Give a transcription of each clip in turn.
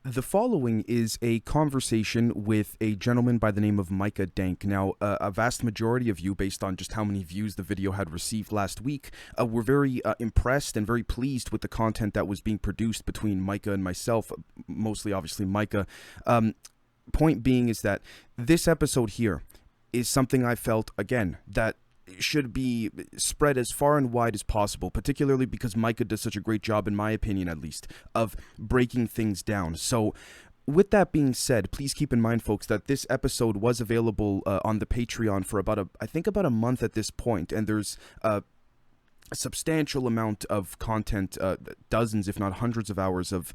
The following is a conversation with a gentleman by the name of Micah Dank. Now, a vast majority of you, based on just how many views the video had received last week, were very impressed and very pleased with the content that was being produced between Micah and myself, mostly obviously Micah. Point being is that this episode here is something I felt, again, that should be spread as far and wide as possible, particularly because Micah does such a great job, in my opinion at least, of breaking things down. So with that being said, please keep in mind, folks, that this episode was available on the Patreon for I think about a month at this point, and there's a substantial amount of content, dozens if not hundreds of hours of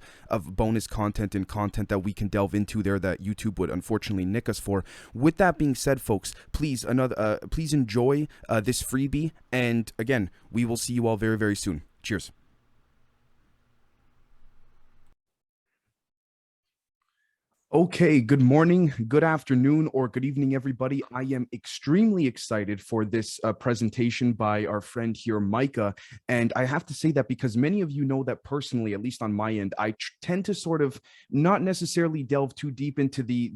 bonus content and content that we can delve into there that YouTube would unfortunately nick us for. With that being said, folks, please please enjoy this freebie, and again, we will see you all very, very soon. Cheers. Okay, good morning, good afternoon, or good evening, everybody. I am extremely excited for this presentation by our friend here, Micah. And I have to say that because many of you know that personally, at least on my end, I tend to sort of not necessarily delve too deep into the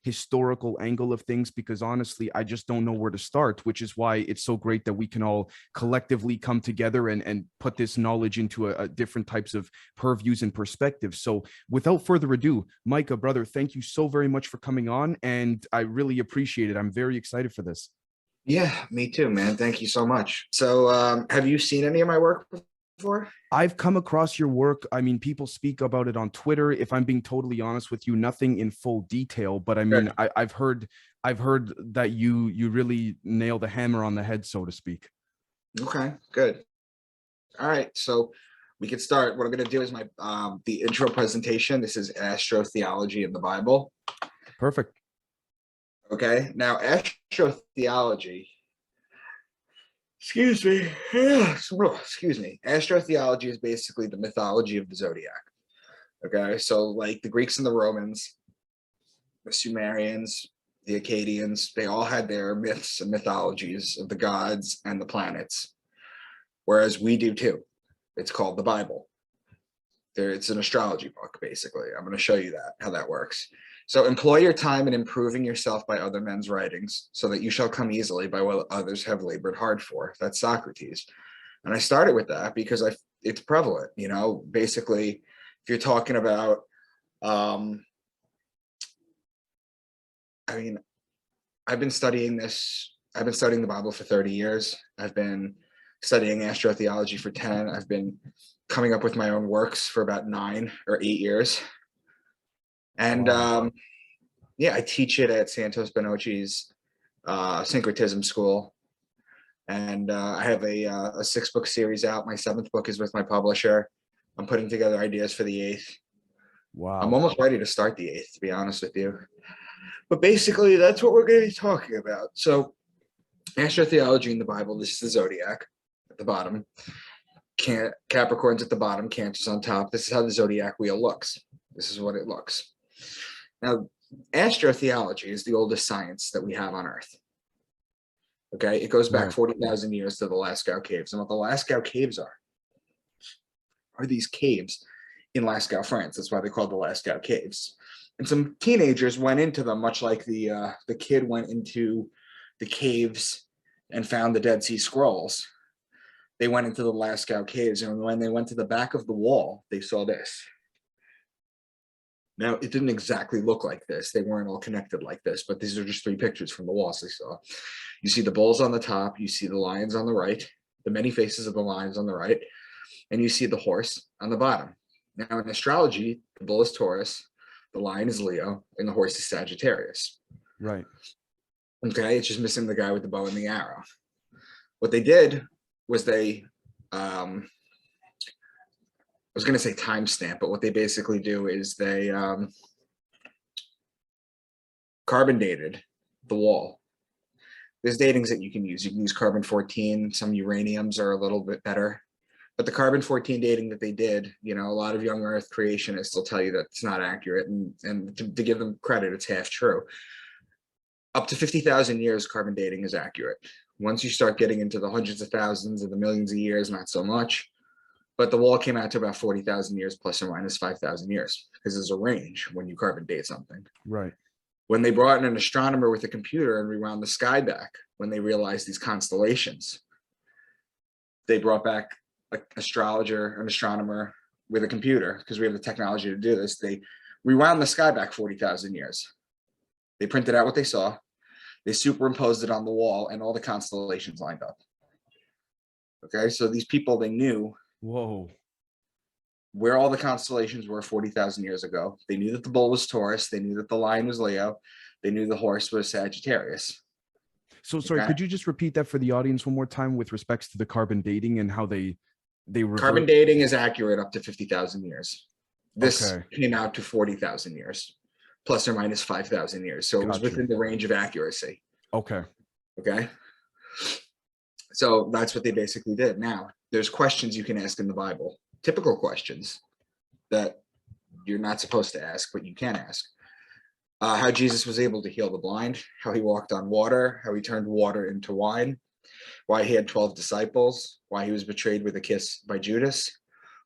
historical angle of things, because honestly, I just don't know where to start, which is why it's so great that we can all collectively come together and put this knowledge into a different types of purviews and perspectives. So without further ado, Micah, brother, thank you so very much for coming on, and I really appreciate it. I'm very excited for this. Yeah, me too, man. Thank you so much. So have you seen any of my work before? I've come across your work. I mean, people speak about it on Twitter. If I'm being totally honest with you, nothing in full detail, but I mean, Sure. I've heard that you really nail the hammer on the head, so to speak. Okay, good. All right, so we can start. What I'm going to do is my the intro presentation. This is Astrotheology in the Bible. Perfect. Okay, now astrotheology. Excuse me. Excuse me. Astrotheology is basically the mythology of the zodiac. Okay, so like the Greeks and the Romans, the Sumerians, the Akkadians, they all had their myths and mythologies of the gods and the planets, whereas we do too. It's called the Bible. It's an astrology book, basically. I'm going to show you how that works. So employ your time in improving yourself by other men's writings, so that you shall come easily by what others have labored hard for. That's Socrates. And I started with that because it's prevalent, basically, if you're talking about, I mean, I've been studying the Bible for 30 years. I've been studying astrotheology for 10. I've been coming up with my own works for about 9 or 8 years. And Wow. yeah, I teach it at Santos Bonocci's syncretism school. And I have a 6-book series out. My 7th book is with my publisher. I'm putting together ideas for the 8th. I'm Wow. almost ready to start the 8th, to be honest with you. But basically, that's what we're going to be talking about. So astrotheology in the Bible, this is the zodiac at the bottom. Capricorn's at the bottom, Cancer's on top. This is how the zodiac wheel looks. This is what it looks. Now, astrotheology is the oldest science that we have on Earth. Okay, it goes back Right. 40,000 years to the Lascaux Caves. And what the Lascaux Caves are these caves in Lascaux, France. That's why they call the Lascaux Caves. And some teenagers went into them, much like the kid went into the caves and found the Dead Sea Scrolls. They went into the Lascaux Caves, and when they went to the back of the wall, they saw this. Now, it didn't exactly look like this. They weren't all connected like this, but these are just 3 pictures from the walls they saw. You see the bulls on the top, you see the lions on the right, the many faces of the lions on the right, and you see the horse on the bottom. Now, in astrology, the bull is Taurus, the lion is Leo, and the horse is Sagittarius. Right. Okay, it's just missing the guy with the bow and the arrow. What they did was I was going to say timestamp, but what they basically do is they carbon dated the wall. There's datings that you can use. You can use carbon-14. Some uraniums are a little bit better. But the carbon-14 dating that they did, a lot of young Earth creationists will tell you that it's not accurate. And to give them credit, it's half true. Up to 50,000 years, carbon dating is accurate. Once you start getting into the hundreds of thousands and the millions of years, not so much. But the wall came out to about 40,000 years plus or minus 5,000 years, because there's a range when you carbon date something. Right. When they brought in an astronomer with a computer and rewound the sky back, when they realized these constellations, they brought back an astronomer with a computer, because we have the technology to do this. They rewound the sky back 40,000 years. They printed out what they saw. They superimposed it on the wall, and all the constellations lined up. Okay, so these people, they knew where all the constellations were 40,000 years ago. They knew that the bull was Taurus. They knew that the lion was Leo. They knew the horse was Sagittarius. So sorry, could you just repeat that for the audience one more time with respects to the carbon dating and how they revert? Carbon dating is accurate up to 50,000 years. This came out to 40,000 years, plus or minus 5,000 years. So it was within the range of accuracy. Okay. So that's what they basically did. Now, there's questions you can ask in the Bible, typical questions that you're not supposed to ask, but you can ask. How Jesus was able to heal the blind, how he walked on water, how he turned water into wine, why he had 12 disciples, why he was betrayed with a kiss by Judas,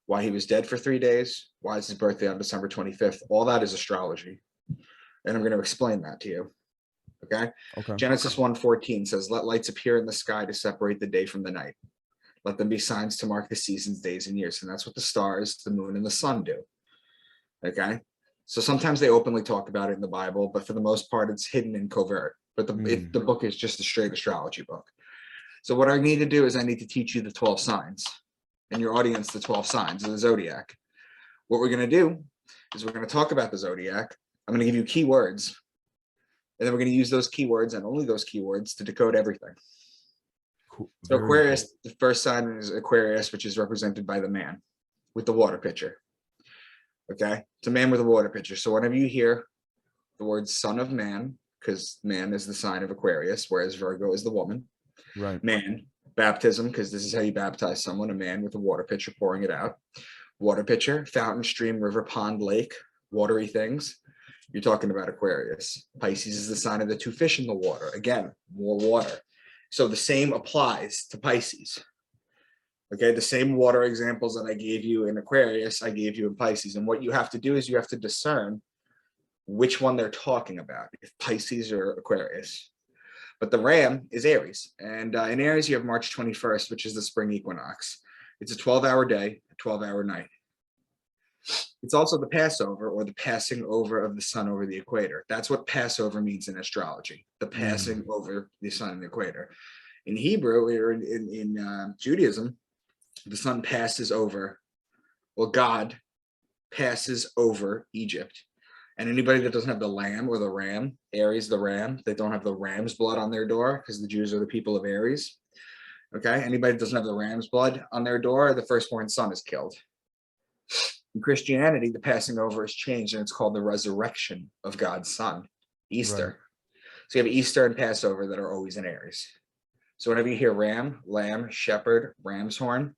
why he was dead for 3 days, why is his birthday on December 25th. All that is astrology. And I'm going to explain that to you. Okay. Genesis 1:14 says, let lights appear in the sky to separate the day from the night. Let them be signs to mark the seasons, days, and years. And that's what the stars, the moon, and the sun do. Okay. So sometimes they openly talk about it in the Bible, but for the most part, it's hidden and covert. But the book is just a straight astrology book. So what I need to do is I need to teach you the 12 signs, and your audience the 12 signs of the zodiac. What we're going to do is we're going to talk about the zodiac. I'm going to give you keywords, and then we're going to use those keywords and only those keywords to decode everything. Cool. So Aquarius, the first sign is Aquarius, which is represented by the man with the water pitcher. Okay, it's a man with a water pitcher. So whenever you hear the word son of man, because man is the sign of Aquarius, whereas Virgo is the woman. Right. Man, baptism, because this is how you baptize someone, a man with a water pitcher pouring it out. Water pitcher, fountain, stream, river, pond, lake, watery things. You're talking about Aquarius. Pisces is the sign of the two fish in the water. Again, more water. So the same applies to Pisces. Okay, the same water examples that I gave you in Aquarius, I gave you in Pisces. And what you have to do is you have to discern which one they're talking about, if Pisces or Aquarius. But the ram is Aries. And in Aries, you have March 21st, which is the spring equinox. It's a 12-hour day, a 12-hour night. It's also the Passover, or the passing over of the sun over the equator. That's what Passover means in astrology, the passing over the sun and the equator. In Hebrew, or in Judaism, the sun passes over, well, God passes over Egypt. And anybody that doesn't have the lamb or the ram, Aries, the ram, they don't have the ram's blood on their door, because the Jews are the people of Aries. Okay, anybody that doesn't have the ram's blood on their door, the firstborn son is killed. In Christianity, the passing over is changed, and it's called the resurrection of God's son, Easter. Right. So you have Easter and Passover that are always in Aries. So whenever you hear ram, lamb, shepherd, ram's horn,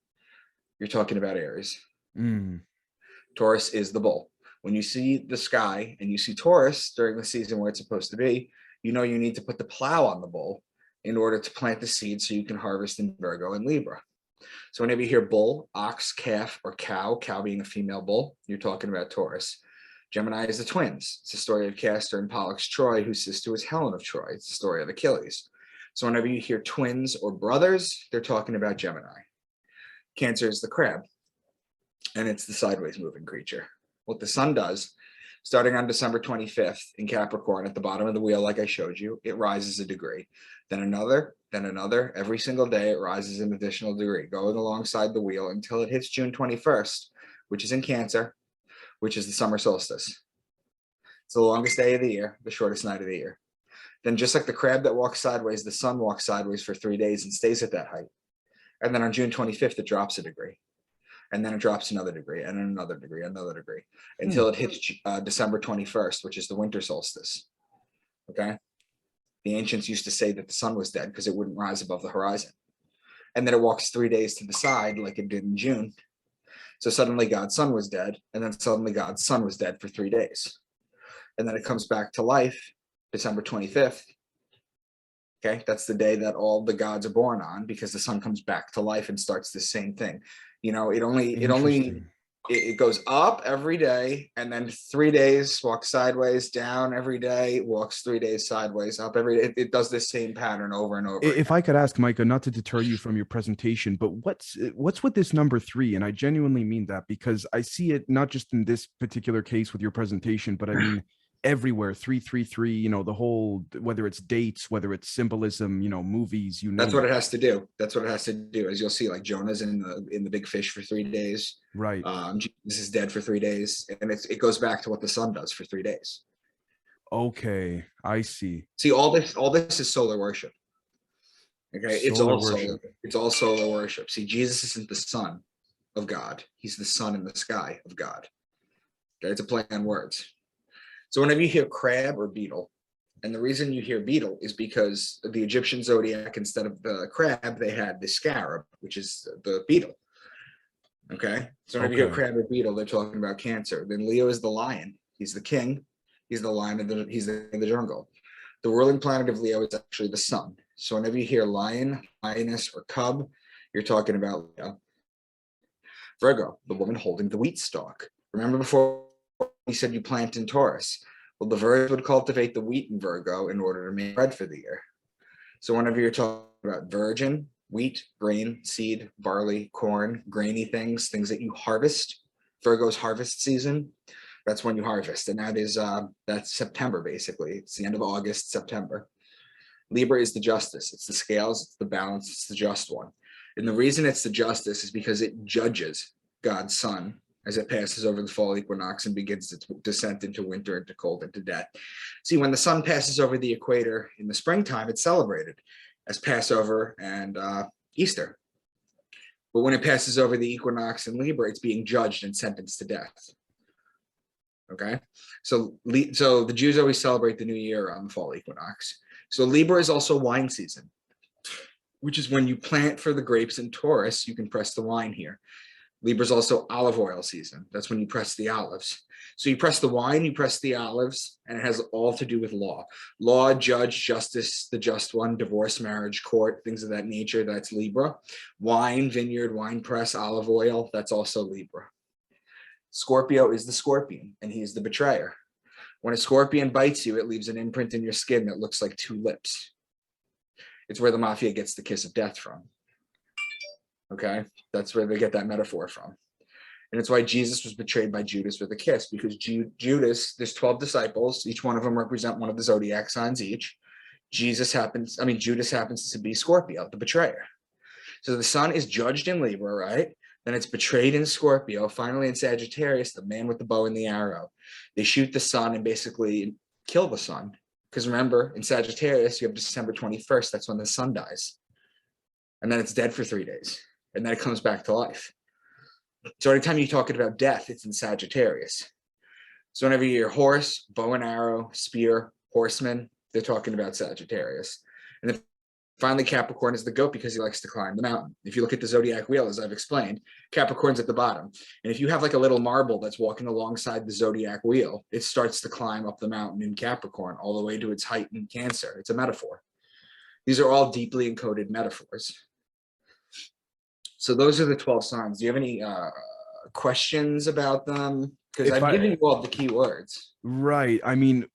you're talking about Aries. Taurus is the bull. When you see the sky and you see Taurus during the season where it's supposed to be, you know you need to put the plow on the bull in order to plant the seed so you can harvest in Virgo and Libra. So whenever you hear bull, ox, calf, or cow being a female bull, you're talking about Taurus. Gemini is the twins. It's the story of Castor and Pollux Troy, whose sister was Helen of Troy. It's the story of Achilles. So whenever you hear twins or brothers, they're talking about Gemini. Cancer is the crab, and it's the sideways moving creature. What the sun does, starting on December 25th in Capricorn, at the bottom of the wheel, like I showed you, it rises a degree. Then another, every single day it rises an additional degree, going alongside the wheel until it hits June 21st, which is in Cancer, which is the summer solstice. It's the longest day of the year, the shortest night of the year. Then just like the crab that walks sideways, the sun walks sideways for 3 days and stays at that height. And then on June 25th, it drops a degree. And then it drops another degree, and another degree, until it hits December 21st, which is the winter solstice. Okay? The ancients used to say that the sun was dead because it wouldn't rise above the horizon. And then it walks 3 days to the side like it did in June. So suddenly God's sun was dead, and then suddenly God's sun was dead for 3 days. And then it comes back to life, December 25th. Okay, that's the day that all the gods are born on, because the sun comes back to life and starts the same thing. You know, it Interesting. it goes up every day, and then 3 days walks sideways, down every day, walks 3 days sideways, up every day. It does this same pattern over and over If again. I could ask, Micah, not to deter you from your presentation, but what's with this number three? And I genuinely mean that because I see it not just in this particular case with your presentation, but I mean everywhere. 333. You know, the whole, whether it's dates, whether it's symbolism, you know, movies, you That's name what it. it has to do. That's what it has to do. As you'll see, like Jonah's in the big fish for 3 days. Right. Jesus is dead for 3 days, and it goes back to what the sun does for 3 days. Okay, I see. See, all this is solar worship. Okay, Solar worship. it's all solar worship. See, Jesus isn't the son of God. He's the sun in the sky of God. Okay, it's a play on words. So whenever you hear crab or beetle, and the reason you hear beetle is because the Egyptian zodiac, instead of the crab, they had the scarab, which is the beetle. Okay, so whenever you hear Okay. crab or beetle, they're talking about Cancer. Then Leo is the lion. He's the king. He's the lion of he's in the jungle. The ruling planet of Leo is actually the sun. So whenever you hear lion, lioness, or cub, you're talking about Leo. Virgo, the woman holding the wheat stalk. Remember before we said you plant in Taurus? Well, the Virgos would cultivate the wheat in Virgo in order to make bread for the year. So whenever you're talking about virgin, wheat, grain, seed, barley, corn, grainy things, things that you harvest, Virgo's harvest season, that's when you harvest. And that's September, basically. It's the end of August, September. Libra is the justice. It's the scales, it's the balance, it's the just one. And the reason it's the justice is because it judges God's sun as it passes over the fall equinox and begins its descent into winter, into cold, into death. See, when the sun passes over the equator in the springtime, it's celebrated as Passover and Easter. But when it passes over the equinox in Libra, it's being judged and sentenced to death. Okay, so the Jews always celebrate the new year on the fall equinox. So Libra is also wine season, which is when you plant for the grapes in Taurus, you can press the wine here. Libra is also olive oil season. That's when you press the olives. So you press the wine, you press the olives, and it has all to do with law. Law, judge, justice, the just one, divorce, marriage, court, things of that nature. That's Libra. Wine, vineyard, wine press, olive oil. That's also Libra. Scorpio is the scorpion, and he's the betrayer. When a scorpion bites you, it leaves an imprint in your skin that looks like two lips. It's where the mafia gets the kiss of death from. Okay, that's where they get that metaphor from. And it's why Jesus was betrayed by Judas with a kiss, because Judas, there's 12 disciples, each one of them represent one of the zodiac signs each. Judas happens to be Scorpio, the betrayer. So the sun is judged in Libra, right? Then it's betrayed in Scorpio. Finally, in Sagittarius, the man with the bow and the arrow. They shoot the sun and basically kill the sun. Because remember, in Sagittarius, you have December 21st. That's when the sun dies. And then it's dead for 3 days. And then it comes back to life. So anytime you're talking about death, it's in Sagittarius. So whenever you hear horse, bow and arrow, spear, horseman, they're talking about Sagittarius. And then finally, Capricorn is the goat because he likes to climb the mountain. If you look at the zodiac wheel, as I've explained, Capricorn's at the bottom. And if you have like a little marble that's walking alongside the zodiac wheel, it starts to climb up the mountain in Capricorn all the way to its height in Cancer. It's a metaphor. These are all deeply encoded metaphors. So those are the 12 signs. Do you have any questions about them? Because If I've I given you all the key words. Right. I mean,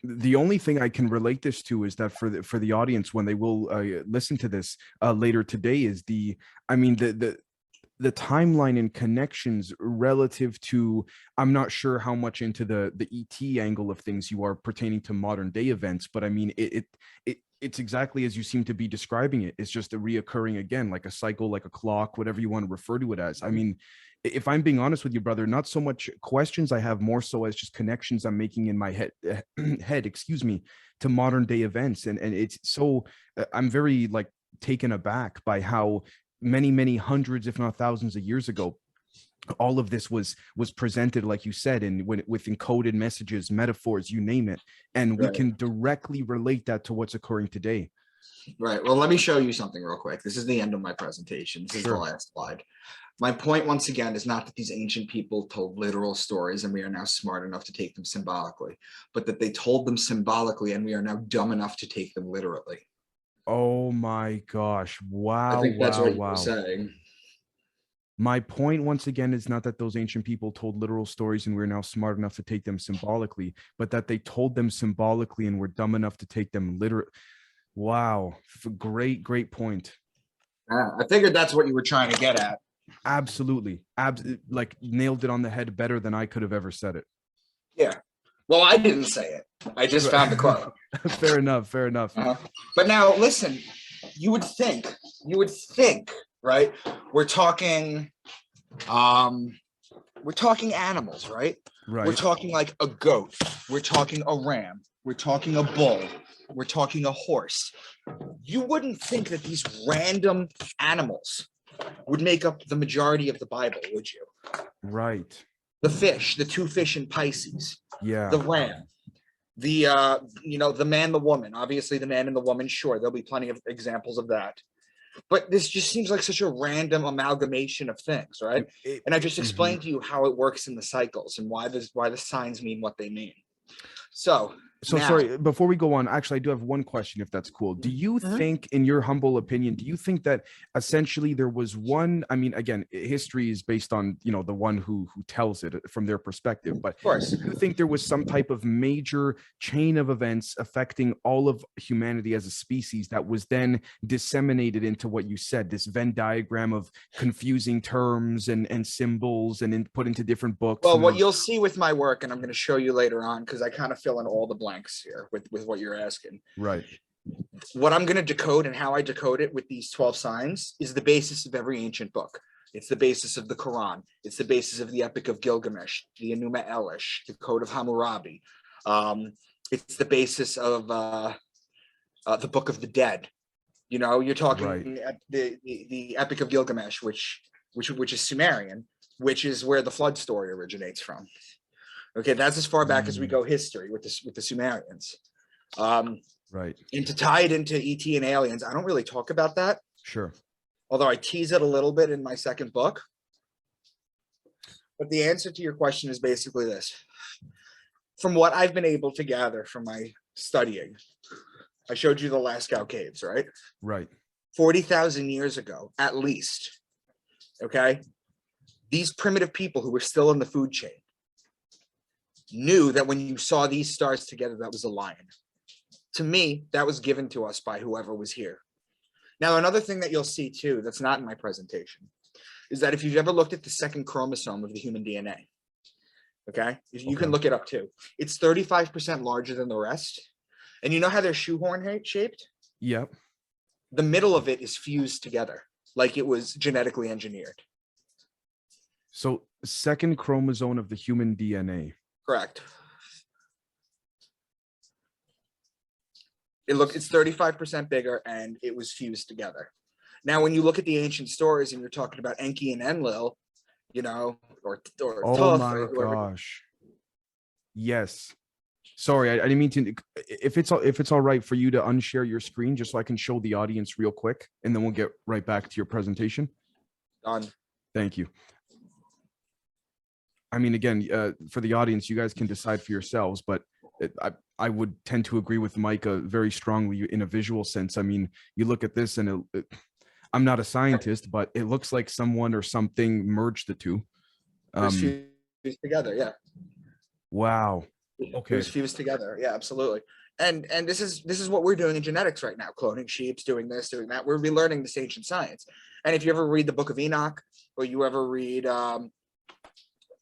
the only thing I can relate this to is that for the audience when they will listen to this later today is I mean the timeline and connections relative to, I'm not sure how much into the ET angle of things you are pertaining to modern day events, but I mean it's exactly as you seem to be describing it. It's just a reoccurring again, like a cycle, like a clock, whatever you want to refer to it as. I mean, if I'm being honest with you, brother, not so much questions I have, more so as just connections I'm making in my head, excuse me, to modern day events. And it's so, I'm very like taken aback by how many hundreds, if not thousands of years ago, all of this was presented, like you said, and with encoded messages, metaphors, you name it, and we Right. can directly relate that to what's occurring today. Right. Well, let me show you something real quick. This is the end of my presentation. This is the Sure. last slide. My point, once again, is not that these ancient people told literal stories and we are now smart enough to take them symbolically, but that they told them symbolically and we are now dumb enough to take them literally. Oh my gosh. I Wow, think that's wow, what you're wow. saying. My point, once again, is not that those ancient people told literal stories and we're now smart enough to take them symbolically, but that they told them symbolically and we're dumb enough to take them literally. Wow. Great, great point. I figured that's what you were trying to get at. Absolutely. Like nailed it on the head better than I could have ever said it. Yeah. Well, I didn't say it. I just found the quote. Fair enough. Fair enough. But now listen, you would think, right? We're talking animals, right? Right. We're talking like a goat. We're talking a ram. We're talking a bull. We're talking a horse. You wouldn't think that these random animals would make up the majority of the Bible, would you? Right. The fish, the two fish in Pisces, Yeah. the ram, the the man, the woman. Obviously, the man and the woman. Sure, there'll be plenty of examples of that. But this just seems like such a random amalgamation of things, right? And I just explained to you how it works in the cycles and why the signs mean what they mean. So now, sorry, before we go on, actually, I do have one question, if that's cool. Do you think, in your humble opinion, do you think that essentially there was one, I mean, again, history is based on, the one who tells it from their perspective, but of course, do you think there was some type of major chain of events affecting all of humanity as a species that was then disseminated into what you said, this Venn diagram of confusing terms and symbols and put into different books? well, what you'll see with my work, and I'm going to show you later on, because I kind of fill in all the blanks here with what you're asking. Right. What I'm going to decode and how I decode it with these 12 signs is the basis of every ancient book. It's the basis of the Quran. It's the basis of the Epic of Gilgamesh, the Enuma Elish, the Code of Hammurabi. It's the basis of the Book of the Dead. You're talking right. the Epic of Gilgamesh, which is Sumerian, which is where the flood story originates from. Okay, that's as far back as we go history with the Sumerians. Right. And to tie it into ET and aliens, I don't really talk about that. Sure. Although I tease it a little bit in my second book. But the answer to your question is basically this. From what I've been able to gather from my studying, I showed you the Lascaux Caves, right? Right. 40,000 years ago, at least. Okay? These primitive people who were still in the food chain knew that when you saw these stars together, that was a lion. To me, that was given to us by whoever was here. Now, another thing that you'll see too, that's not in my presentation, is that if you've ever looked at the second chromosome of the human DNA, okay, you can look it up too. It's 35% larger than the rest. And you know how they're shoehorn shaped? Yep. The middle of it is fused together, like it was genetically engineered. So, second chromosome of the human DNA. Correct. It's 35% bigger and it was fused together. Now, when you look at the ancient stories and you're talking about Enki and Enlil, or oh Toph, my gosh. Yes. Sorry, I didn't mean to. If it's all right for you to unshare your screen, just so I can show the audience real quick, and then we'll get right back to your presentation. Done. Thank you. I mean, again, for the audience, you guys can decide for yourselves, but I would tend to agree with Micah very strongly in a visual sense. I mean, you look at this and I'm not a scientist, but it looks like someone or something merged the two. Fused together, yeah. Wow. Okay. It was fused together, yeah, absolutely. And this is what we're doing in genetics right now: cloning sheep, doing this, doing that. We're relearning this ancient science. And if you ever read the Book of Enoch, or you ever read the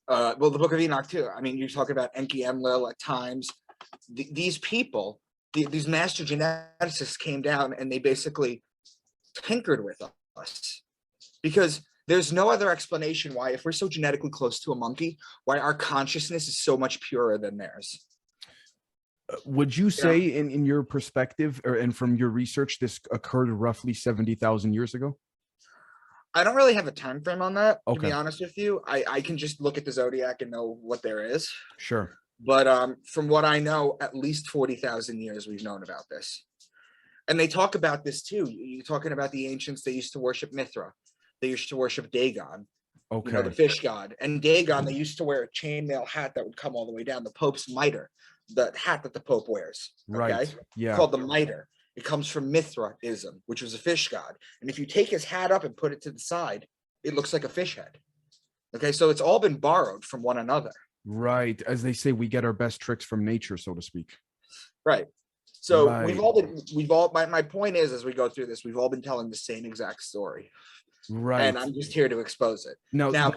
Book of Enoch too. I mean, you're talking about Enki, Enlil at times. These people, these master geneticists came down and they basically tinkered with us, because there's no other explanation why, if we're so genetically close to a monkey, why our consciousness is so much purer than theirs. Would you say, in your perspective, and from your research, this occurred roughly 70,000 years ago? I don't really have a time frame on that, to be honest with you. I can just look at the Zodiac and know what there is. Sure. But from what I know, at least 40,000 years we've known about this. And they talk about this too. You're talking about the ancients, they used to worship Mithra. They used to worship Dagon, the fish god. And Dagon, they used to wear a chainmail hat that would come all the way down, the Pope's mitre, the hat that the Pope wears. Okay? Right. Yeah. Called the mitre. It comes from Mithraism, which was a fish god. And if you take his hat up and put it to the side, it looks like a fish head. Okay, so it's all been borrowed from one another. Right. As they say, we get our best tricks from nature, so to speak. Right. So Right. my point is, as we go through this, we've all been telling the same exact story. And Right. I'm just here to expose it. Now, Now,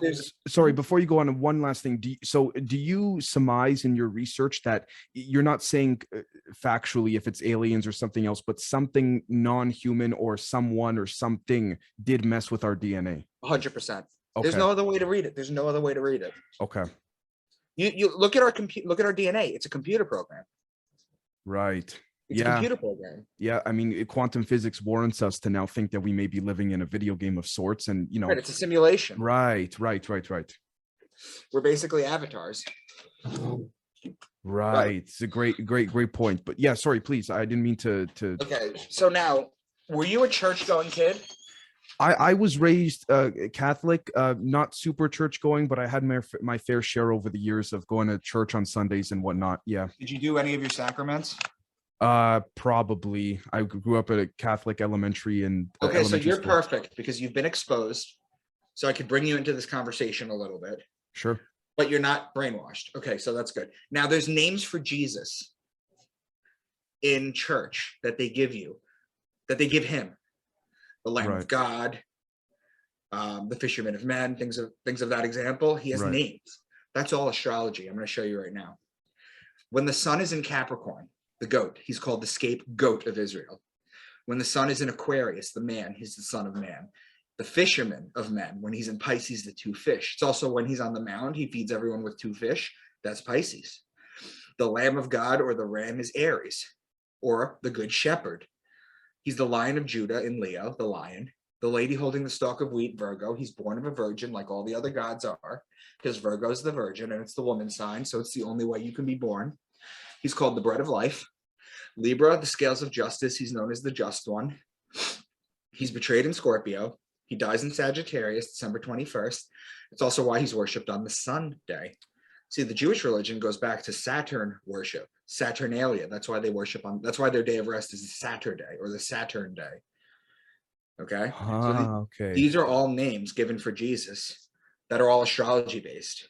sorry, before you go on, one last thing. Do you surmise in your research that you're not saying factually if it's aliens or something else, but something non-human or someone or something did mess with our DNA? 100%. There's Okay. no other way to read it. There's no other way to read it. Okay. You look at our look at our DNA. It's a computer program. Right. It's a Yeah. computer program. Yeah. I mean, quantum physics warrants us to now think that we may be living in a video game of sorts, and Right. It's a simulation. Right. We're basically avatars. Right. It's a great point. But yeah, sorry, please. I didn't mean to. Okay. So now, were you a church-going kid? I was raised Catholic, not super church going, but I had my fair share over the years of going to church on Sundays and whatnot. Yeah. Did you do any of your sacraments? Probably. I grew up at a Catholic elementary and okay, so you're school. perfect because you've been exposed. So I could bring you into this conversation a little bit. Sure. But you're not brainwashed. Okay, so that's good. Now there's names for Jesus in church that they give you, that they give him. The Lamb of God, the Fisherman of Men, things of that example. He has names. That's all astrology. I'm going to show you right now. When the sun is in Capricorn, the goat, he's called the scapegoat of Israel. When the sun is in Aquarius, the man, he's the son of man. The fisherman of men, when he's in Pisces, the two fish. It's also when he's on the mound, he feeds everyone with two fish. That's Pisces. The Lamb of God or the ram is Aries, or the Good Shepherd. He's the Lion of Judah in Leo, the lion. The lady holding the stalk of wheat, Virgo. He's born of a virgin like all the other gods are, because Virgo is the virgin and it's the woman sign, so it's the only way you can be born. He's called the bread of life. Libra, the scales of justice. He's known as the just one. He's betrayed in Scorpio. He dies in Sagittarius, December 21st. It's also why he's worshipped on the sun day. See, the Jewish religion goes back to Saturn worship, Saturnalia. That's why they worship on, that's why their day of rest is the Saturday or the Saturn day. Okay. Okay. These are all names given for Jesus that are all astrology based.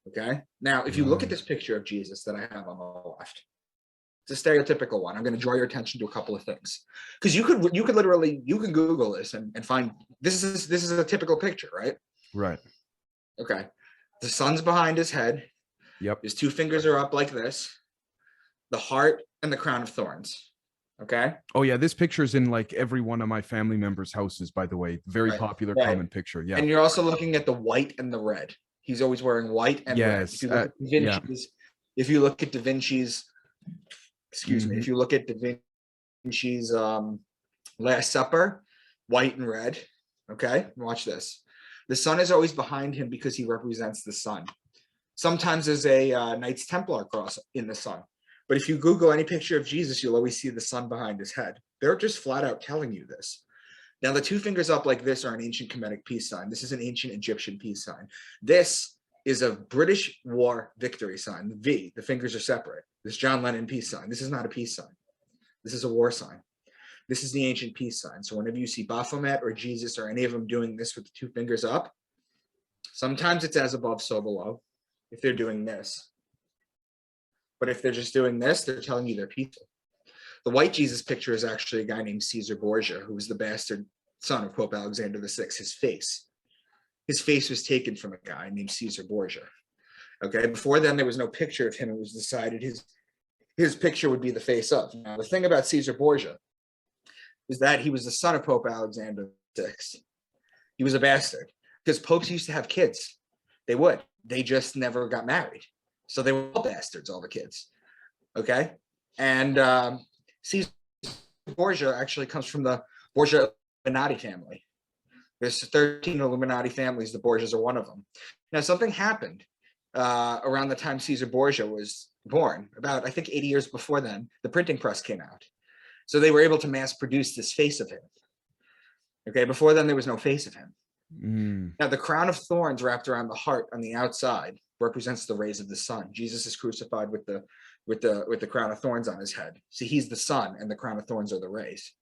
Okay. Now, if you look at this picture of Jesus that I have on the left, it's a stereotypical one. I'm going to draw your attention to a couple of things because you could literally, you can Google this and find this is a typical picture, right? Right. Okay. The sun's behind his head. Yep. His two fingers are up like this. The heart and the crown of thorns. Okay. Oh yeah, this picture is in like every one of my family members' houses, by the way. Very popular, common picture. Yeah. And you're also looking at the white and the red. He's always wearing white and red. If you look at Da Vinci's, if you look at Da Vinci's, excuse me, if you look at Da Vinci's Last Supper, white and red. Okay, watch this. The sun is always behind him because he represents the sun. Sometimes there's a Knights Templar cross in the sun. But if you Google any picture of Jesus, you'll always see the sun behind his head. They're just flat out telling you this. Now, the two fingers up like this are an ancient Kemetic peace sign. This is an ancient Egyptian peace sign. This is a British war victory sign. The V, the fingers are separate. This John Lennon peace sign. This is not a peace sign. This is a war sign. This is the ancient peace sign. So whenever you see Baphomet or Jesus or any of them doing this with the two fingers up, sometimes it's as above, so below, if they're doing this. But if they're just doing this, they're telling you they're peaceful. The white Jesus picture is actually a guy named Caesar Borgia, who was the bastard son of Pope Alexander VI. His face was taken from a guy named Caesar Borgia. Okay, before then, there was no picture of him. It was decided his picture would be the face of. Now, the thing about Caesar Borgia is that he was the son of Pope Alexander VI. He was a bastard because popes used to have kids. They would. They just never got married. So they were all bastards, all the kids. Okay? And Caesar Borgia actually comes from the Borgia Illuminati family. There's 13 Illuminati families. The Borgias are one of them. Now, something happened around the time Caesar Borgia was born. About, I think, 80 years before then, the printing press came out. So they were able to mass produce this face of him. Okay, before then, there was no face of him. Now, the crown of thorns wrapped around the heart on the outside represents the rays of the sun. Jesus is crucified with the crown of thorns on his head. See, he's the sun, and the crown of thorns are the rays.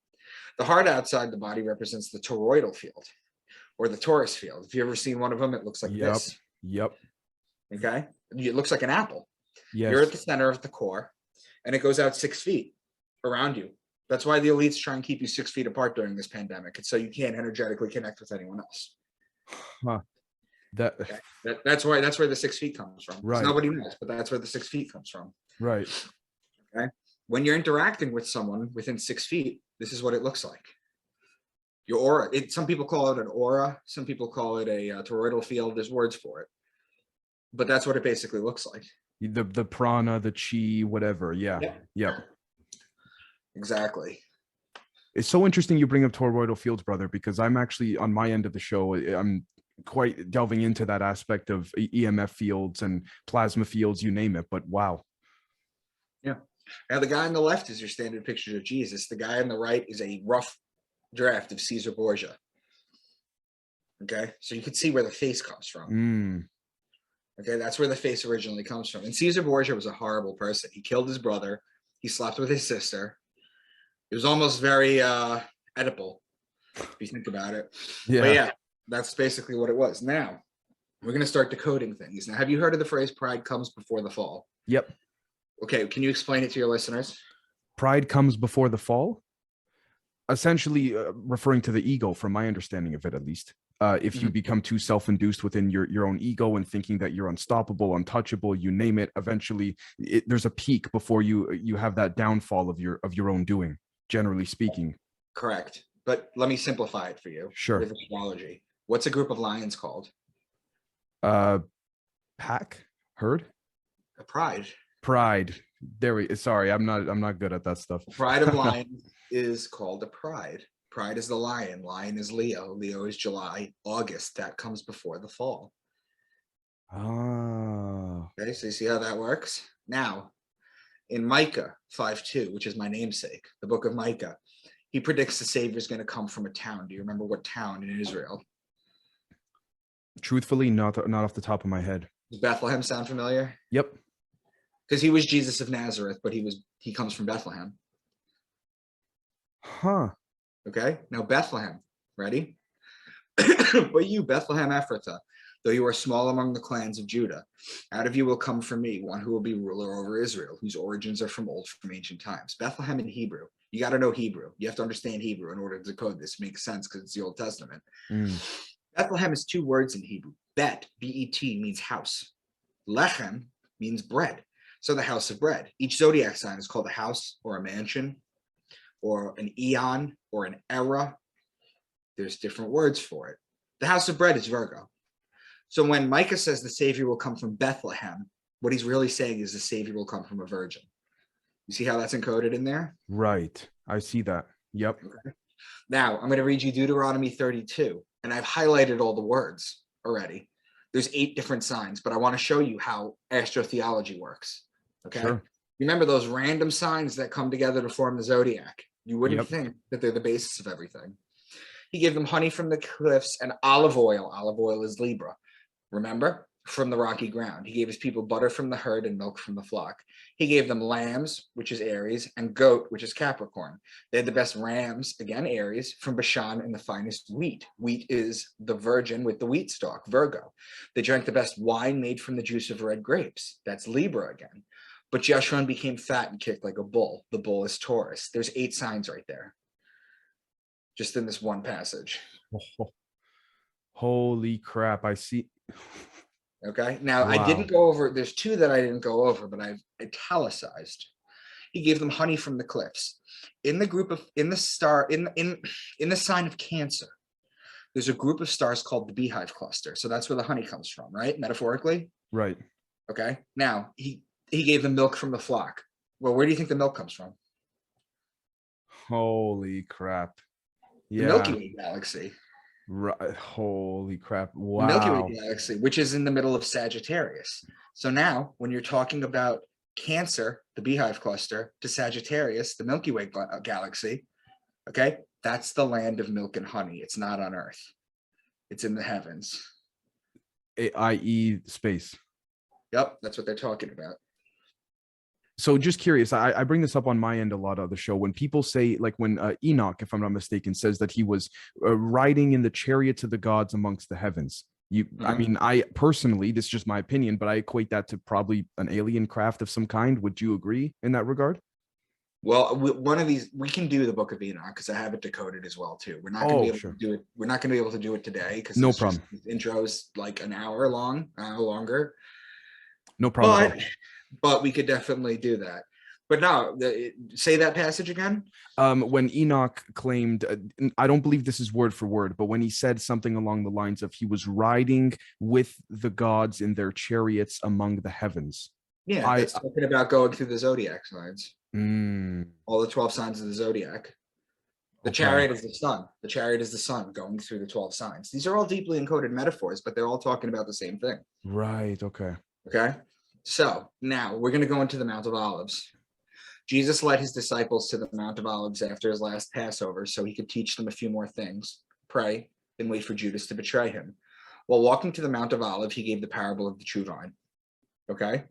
The heart outside the body represents the toroidal field, or the Taurus field. If you ever seen one of them, it looks like Yep. this. Yep. Okay. It looks like an apple. Yes. You're at the center of the core, and it goes out 6 feet around you. That's why the elites try and keep you 6 feet apart during this pandemic. It's so you can't energetically connect with anyone else. Huh. Okay? That's where the 6 feet comes from. Right. Nobody knows, but that's where the 6 feet comes from. Right. Okay. When you're interacting with someone within 6 feet, this is what it looks like. Your aura. Some people call it an aura. Some people call it a toroidal field. There's words for it, but that's what it basically looks like. The prana, the chi, whatever. Yeah. Yep. Exactly. It's so interesting you bring up toroidal fields, brother, because I'm actually on my end of the show. I'm quite delving into that aspect of EMF fields and plasma fields, you name it. But wow. Yeah. Now the guy on the left is your standard picture of Jesus. The guy on the right is a rough draft of Caesar Borgia. Okay, so you can see where the face comes from. Okay, that's where the face originally comes from. And Caesar Borgia was a horrible person. He killed his brother. He slept with his sister. It was almost very Oedipal, if you think about it. Yeah. But yeah, that's basically what it was. Now, we're going to start decoding things. Now, have you heard of the phrase pride comes before the fall? Yep. Okay, can you explain it to your listeners? Pride comes before the fall? Essentially referring to the ego, from my understanding of it, at least. If you become too self-induced within your own ego and thinking that you're unstoppable, untouchable, you name it, eventually there's a peak before you have that downfall of your own doing, generally speaking. Correct. But let me simplify it for you. Sure. With astrology. What's a group of lions called? Pack? Herd? A pride. Pride. Sorry, I'm not good at that stuff. Pride of lions is called a pride. Pride is the lion. Lion is Leo. Leo is July. August. That comes before the fall. Oh. Okay, so you see how that works? Now, in Micah 5:2, which is my namesake, the book of Micah, he predicts the Savior is going to come from a town. Do you remember what town in Israel? Truthfully, not off the top of my head. Does Bethlehem sound familiar? Yep. Because he was Jesus of Nazareth, but he comes from Bethlehem. Huh. Okay, now Bethlehem, ready? But you, Bethlehem Ephrathah, though you are small among the clans of Judah, out of you will come from me one who will be ruler over Israel, whose origins are from ancient times. Bethlehem in Hebrew. You got to know Hebrew. You have to understand Hebrew in order to decode this. It makes sense because it's the Old Testament. Bethlehem is 2 words in Hebrew. Bet, B-E-T, means house. Lechem means bread. So the house of bread. Each zodiac sign is called a house or a mansion or an eon or an era. There's different words for it. The house of bread is Virgo. So when Micah says the Savior will come from Bethlehem, what he's really saying is the Savior will come from a virgin. You see how that's encoded in there? Right. I see that. Yep. Okay. Now, I'm going to read you Deuteronomy 32, and I've highlighted all the words already. There's 8 different signs, but I want to show you how astrotheology works. Okay. Sure. Remember those random signs that come together to form the zodiac? You wouldn't think that they're the basis of everything. He gave them honey from the cliffs and olive oil. Olive oil is Libra. Remember? From the rocky ground. He gave his people butter from the herd and milk from the flock. He gave them lambs, which is Aries, and goat, which is Capricorn. They had the best rams, again Aries, from Bashan, and the finest wheat. Wheat is the virgin with the wheat stalk, Virgo. They drank the best wine made from the juice of red grapes. That's Libra again. But Jeshurun became fat and kicked like a bull. The bull is Taurus. There's 8 signs right there, just in this one passage. Oh, holy crap. I see. Okay. Now, Wow. I didn't go over, there's 2 that I didn't go over, but I've italicized. He gave them honey from the cliffs. In the group of, in the star, in the sign of Cancer, there's a group of stars called the beehive cluster. So that's where the honey comes from, right? Metaphorically. Right. Okay. Now, he gave them milk from the flock. Well, where do you think the milk comes from? Holy crap. Yeah. The Milky Way galaxy. Right. Holy crap. Wow. The Milky Way galaxy, which is in the middle of Sagittarius. So now, when you're talking about Cancer, the beehive cluster, to Sagittarius, the Milky Way galaxy, okay, that's the land of milk and honey. It's not on Earth. It's in the heavens. i.e. space. Yep, that's what they're talking about. So just curious, I bring this up on my end a lot of the show when people say, like when Enoch, if I'm not mistaken, says that he was riding in the chariots of the gods amongst the heavens. I Mhm. mean, I personally, this is just my opinion, but I equate that to probably an alien craft of some kind. Would you agree in that regard? Well, one of these we can do the Book of Enoch because I have it decoded as well too. We're not going to be Oh, able to sure. do it. We're not going to be able to do it today because No it's just problem. the intro's like an hour long, longer. No problem at But all. we could definitely do that. But no, say that passage again. When Enoch claimed, I don't believe this is word for word, but when he said something along the lines of he was riding with the gods in their chariots among the heavens. Yeah, I, that's talking about going through the zodiac signs, mm, all the 12 signs of the zodiac. The okay. chariot is the sun. The chariot is the sun going through the 12 signs. These are all deeply encoded metaphors, but they're all talking about the same thing. Right. Okay. Okay. So now we're going to go into the Mount of Olives. Jesus led his disciples to the Mount of Olives after his last Passover so he could teach them a few more things, pray, and wait for Judas to betray him. While walking to the Mount of Olives, he gave the parable of the true vine. Okay.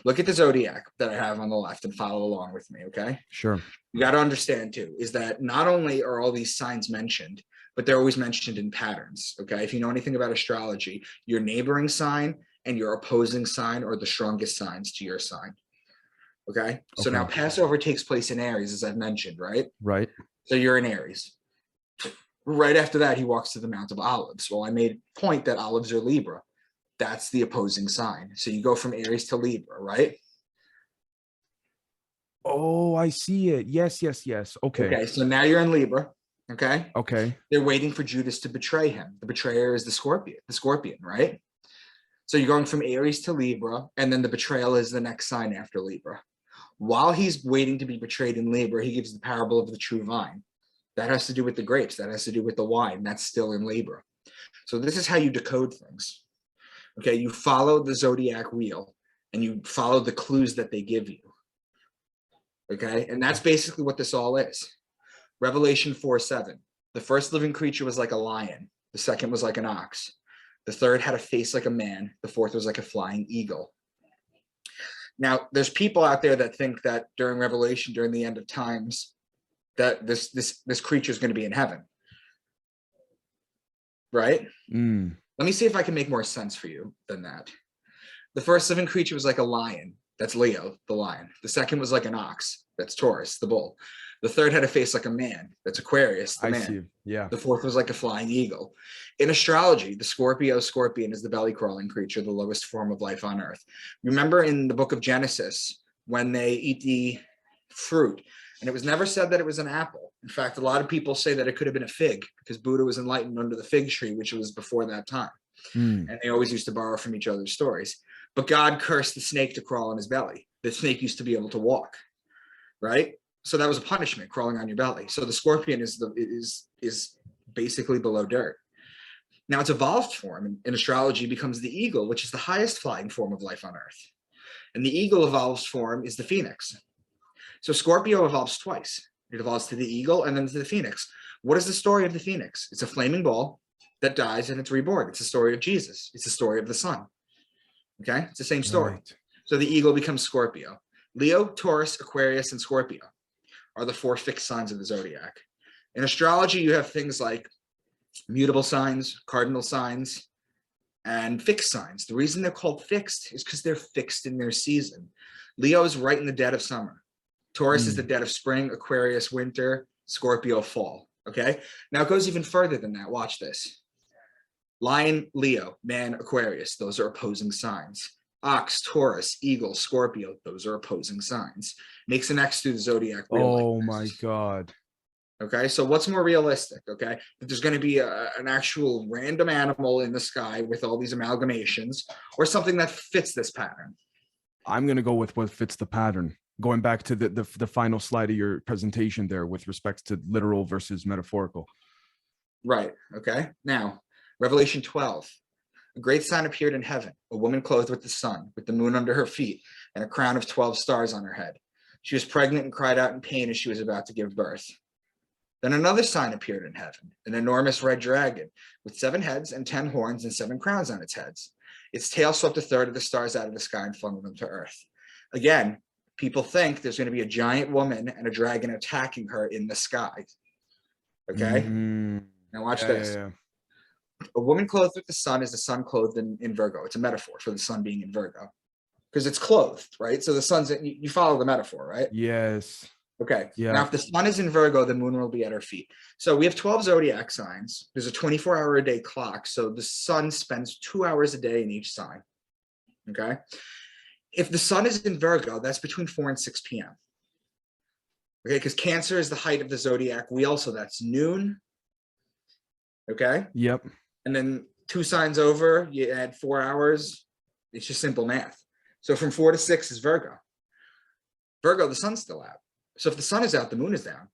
Look at the zodiac that I have on the left and follow along with me. Okay. Sure. You got to understand too, is that not only are all these signs mentioned, but they're always mentioned in patterns. Okay. If you know anything about astrology, your neighboring sign and your opposing sign are the strongest signs to your sign. Okay. So now Okay. Passover takes place in Aries, as I've mentioned, right? Right. So you're in Aries. Right after that, he walks to the Mount of Olives. Well, I made a point that olives are Libra. That's the opposing sign. So you go from Aries to Libra, right? Oh, I see it. Yes, yes, yes. Okay. Okay. So now you're in Libra. Okay. Okay. They're waiting for Judas to betray him. The betrayer is the scorpion, right? So you're going from Aries to Libra, and then the betrayal is the next sign after Libra. While he's waiting to be betrayed in Libra, he gives the parable of the true vine. That has to do with the grapes. That has to do with the wine. That's still in Libra. So this is how you decode things. Okay, you follow the zodiac wheel and you follow the clues that they give you. Okay, and that's basically what this all is. Revelation 4:7. The first living creature was like a lion. The second was like an ox. The third had a face like a man. The fourth was like a flying eagle. Now, there's people out there that think that during Revelation, during the end of times, that this creature is going to be in heaven, right? Mm, Let me see if I can make more sense for you than that. The first living creature was like a lion. That's Leo, the lion. The second was like an ox. That's Taurus, the bull. The third had a face like a man. That's Aquarius, the I man. see. Yeah. The fourth was like a flying eagle. In astrology, the scorpion is the belly crawling creature, the lowest form of life on earth. Remember in the book of Genesis, when they eat the fruit, and it was never said that it was an apple. In fact, a lot of people say that it could have been a fig because Buddha was enlightened under the fig tree, which was before that time. Mm, And they always used to borrow from each other's stories. But God cursed the snake to crawl on his belly. The snake used to be able to walk, right? So that was a punishment, crawling on your belly. So the scorpion is basically below dirt. Now its evolved form in astrology becomes the eagle, which is the highest flying form of life on earth. And the eagle evolves form is the phoenix. So Scorpio evolves twice. It evolves to the eagle and then to the phoenix. What is the story of the phoenix? It's a flaming ball that dies and it's reborn. It's the story of Jesus. It's the story of the sun. Okay, it's the same story. right. So the eagle becomes Scorpio. Leo, Taurus, Aquarius, and Scorpio are the four fixed signs of the zodiac. In astrology, you have things like mutable signs, cardinal signs, and fixed signs. The reason they're called fixed is because they're fixed in their season. Leo is right in the dead of summer. Taurus is the Mm, dead of spring, Aquarius winter, Scorpio fall. Okay. Now it goes even further than that. Watch this. Lion, Leo, man, Aquarius. Those are opposing signs. Ox, Taurus, Eagle, Scorpio. Those are opposing signs. Makes an X through the zodiac wheel like oh my this. God. Okay, so what's more realistic? Okay, that there's going to be an actual random animal in the sky with all these amalgamations, or something that fits this pattern. I'm gonna go with what fits the pattern. Going back to the final slide of your presentation there with respect to literal versus metaphorical. Right. Okay. Now, Revelation 12. A great sign appeared in heaven, a woman clothed with the sun, with the moon under her feet, and a crown of 12 stars on her head. She was pregnant and cried out in pain as she was about to give birth. Then another sign appeared in heaven, an enormous red dragon with 7 heads and 10 horns and 7 crowns on its heads. Its tail swept a third of the stars out of the sky and flung them to earth. Again, people think there's going to be a giant woman and a dragon attacking her in the sky. Okay. Now watch this. A woman clothed with the sun is the sun clothed in Virgo. It's a metaphor for the sun being in Virgo because it's clothed, right? So the sun's, you follow the metaphor, right? Yes. Okay. Yeah. Now, if the sun is in Virgo, the moon will be at her feet. So we have 12 zodiac signs. There's a 24-hour-a-day clock. So the sun spends 2 hours a day in each sign. Okay. If the sun is in Virgo, that's between 4 and 6 p.m. Okay. Because Cancer is the height of the zodiac wheel. So that's noon. Okay. Yep. And then 2 signs over, you add 4 hours. It's just simple math. So from 4 to 6 is Virgo. Virgo, the sun's still out. So if the sun is out, the moon is down.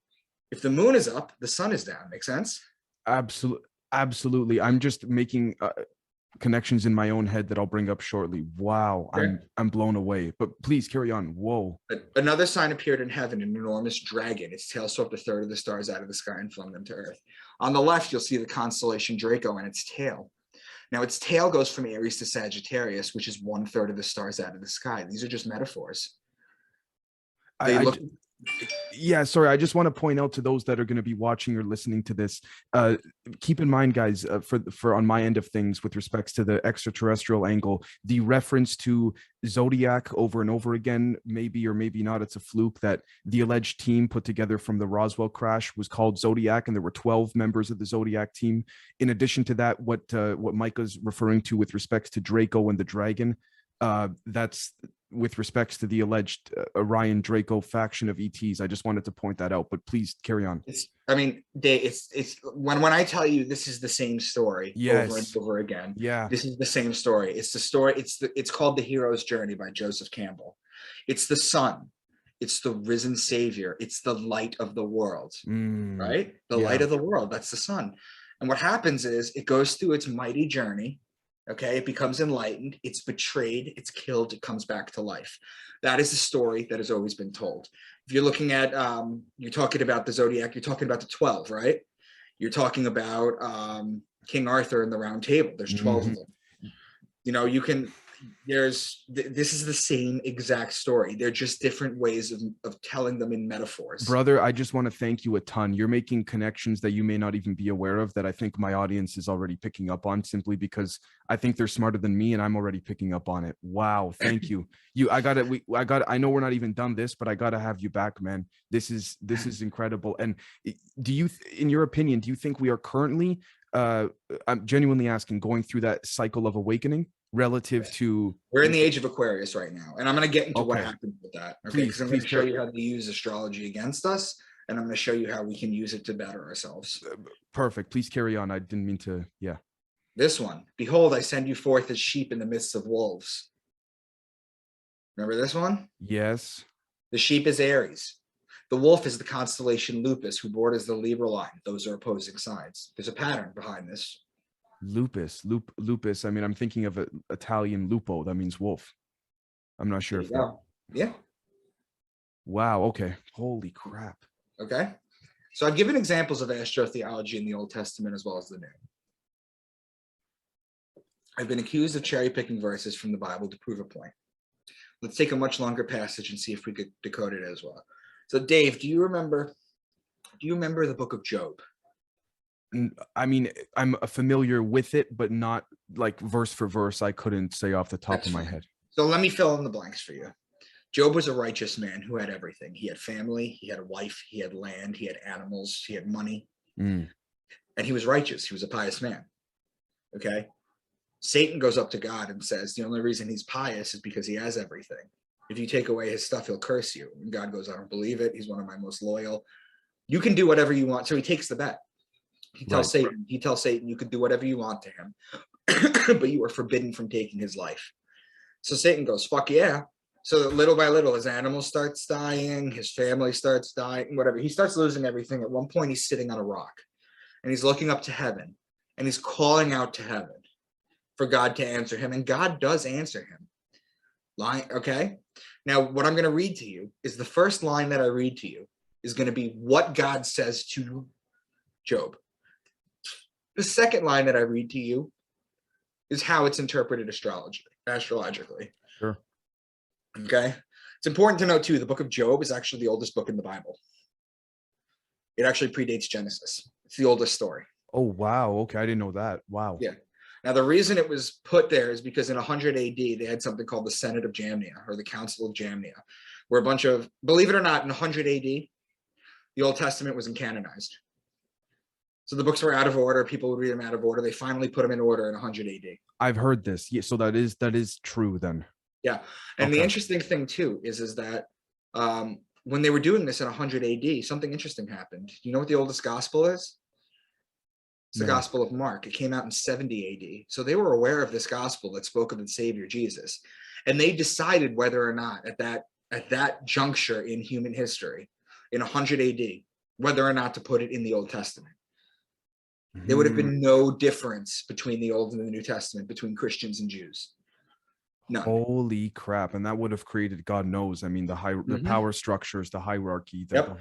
If the moon is up, the sun is down. Make sense? Absolutely. I'm just making connections in my own head that I'll bring up shortly. Wow. Okay. I'm blown away. But please carry on. Whoa. Another sign appeared in heaven, an enormous dragon. Its tail swept a third of the stars out of the sky and flung them to earth. On the left, you'll see the constellation Draco and its tail. Now, its tail goes from Aries to Sagittarius, which is 1/3 of the stars out of the sky. These are just metaphors. Yeah, sorry. I just want to point out to those that are going to be watching or listening to this, keep in mind, guys, for on my end of things with respects to the extraterrestrial angle, the reference to Zodiac over and over again, maybe or maybe not, it's a fluke that the alleged team put together from the Roswell crash was called Zodiac, and there were 12 members of the Zodiac team. In addition to that, what Micah's referring to with respects to Draco and the dragon, that's with respects to the alleged Orion Draco faction of ETs. I just wanted to point that out, but please carry on. It's when I tell you this is the same story over and over again. Yeah, this is the same story. It's the story. It's called The Hero's Journey by Joseph Campbell. It's the sun. It's the risen savior. It's the light of the world, right? The light of the world. That's the sun. And what happens is it goes through its mighty journey. Okay, it becomes enlightened, it's betrayed, it's killed, it comes back to life. That is the story that has always been told. If you're looking at, you're talking about the Zodiac, you're talking about the 12, right? You're talking about King Arthur and the Round Table. There's 12 of them. You know, this is the same exact story. They're just different ways of telling them in metaphors. Brother, I just want to thank you a ton. You're making connections that you may not even be aware of that I think my audience is already picking up on, simply because I think they're smarter than me and I'm already picking up on it. Wow. Thank you. I know we're not even done this, but I got to have you back, man. This is incredible. And in your opinion, do you think we are currently, I'm genuinely asking, going through that cycle of awakening? Relative to, we're in the age of Aquarius right now, and I'm going to get into what happened with that. Okay, because I'm going to show you how to use astrology against us, and I'm going to show you how we can use it to better ourselves. Perfect. Please carry on. I didn't mean to. Yeah. This one. Behold, I send you forth as sheep in the midst of wolves. Remember this one? Yes. The sheep is Aries. The wolf is the constellation Lupus, who borders the Libra line. Those are opposing sides. There's a pattern behind this. Lupus. I mean, I'm thinking of Italian lupo. That means wolf. I'm not sure if that. Yeah. Wow. Okay. Holy crap. Okay. So I've given examples of astrotheology in the Old Testament as well as the New. I've been accused of cherry picking verses from the Bible to prove a point. Let's take a much longer passage and see if we could decode it as well. So Dave, do you remember the book of Job? I mean, I'm familiar with it, but not like verse for verse. I couldn't say off the top of my head. So let me fill in the blanks for you. Job was a righteous man who had everything. He had family, he had a wife, he had land, he had animals, he had money. And he was righteous. He was a pious man. Okay. Satan goes up to God and says, the only reason he's pious is because he has everything. If you take away his stuff, he'll curse you. And God goes, I don't believe it. He's one of my most loyal. You can do whatever you want. So he takes the bet. He tells Satan, you can do whatever you want to him, but you are forbidden from taking his life. So Satan goes, fuck yeah. So little by little, his animals starts dying, his family starts dying, whatever. He starts losing everything. At one point, he's sitting on a rock and he's looking up to heaven and he's calling out to heaven for God to answer him. And God does answer him. Okay. Now, what I'm going to read to you is the first line that I read to you is going to be what God says to Job. The second line that I read to you is how it's interpreted astrologically. Sure. Okay. It's important to note too, the book of Job is actually the oldest book in the Bible. It actually predates Genesis. It's the oldest story. Oh, wow. Okay. I didn't know that. Wow. Yeah. Now, the reason it was put there is because in 100 AD, they had something called the Senate of Jamnia, or the Council of Jamnia, where a bunch of, believe it or not, in 100 AD, the Old Testament wasn't canonized. So the books were out of order. People would read them out of order. They finally put them in order in 100 AD. I've heard this. Yeah. So that is true then. Yeah. And Okay. the interesting thing too is that when they were doing this in 100 AD, something interesting happened. You know what the oldest gospel is? It's the No. Gospel of Mark. It came out in 70 AD. So they were aware of this gospel that spoke of the Savior Jesus. And they decided whether or not at that juncture in human history, in 100 AD, whether or not to put it in the Old Testament. There would have been no difference between the Old and the New Testament, between Christians and Jews. None. Holy crap. And that would have created, God knows, I mean, the power structures, the hierarchy. Yep.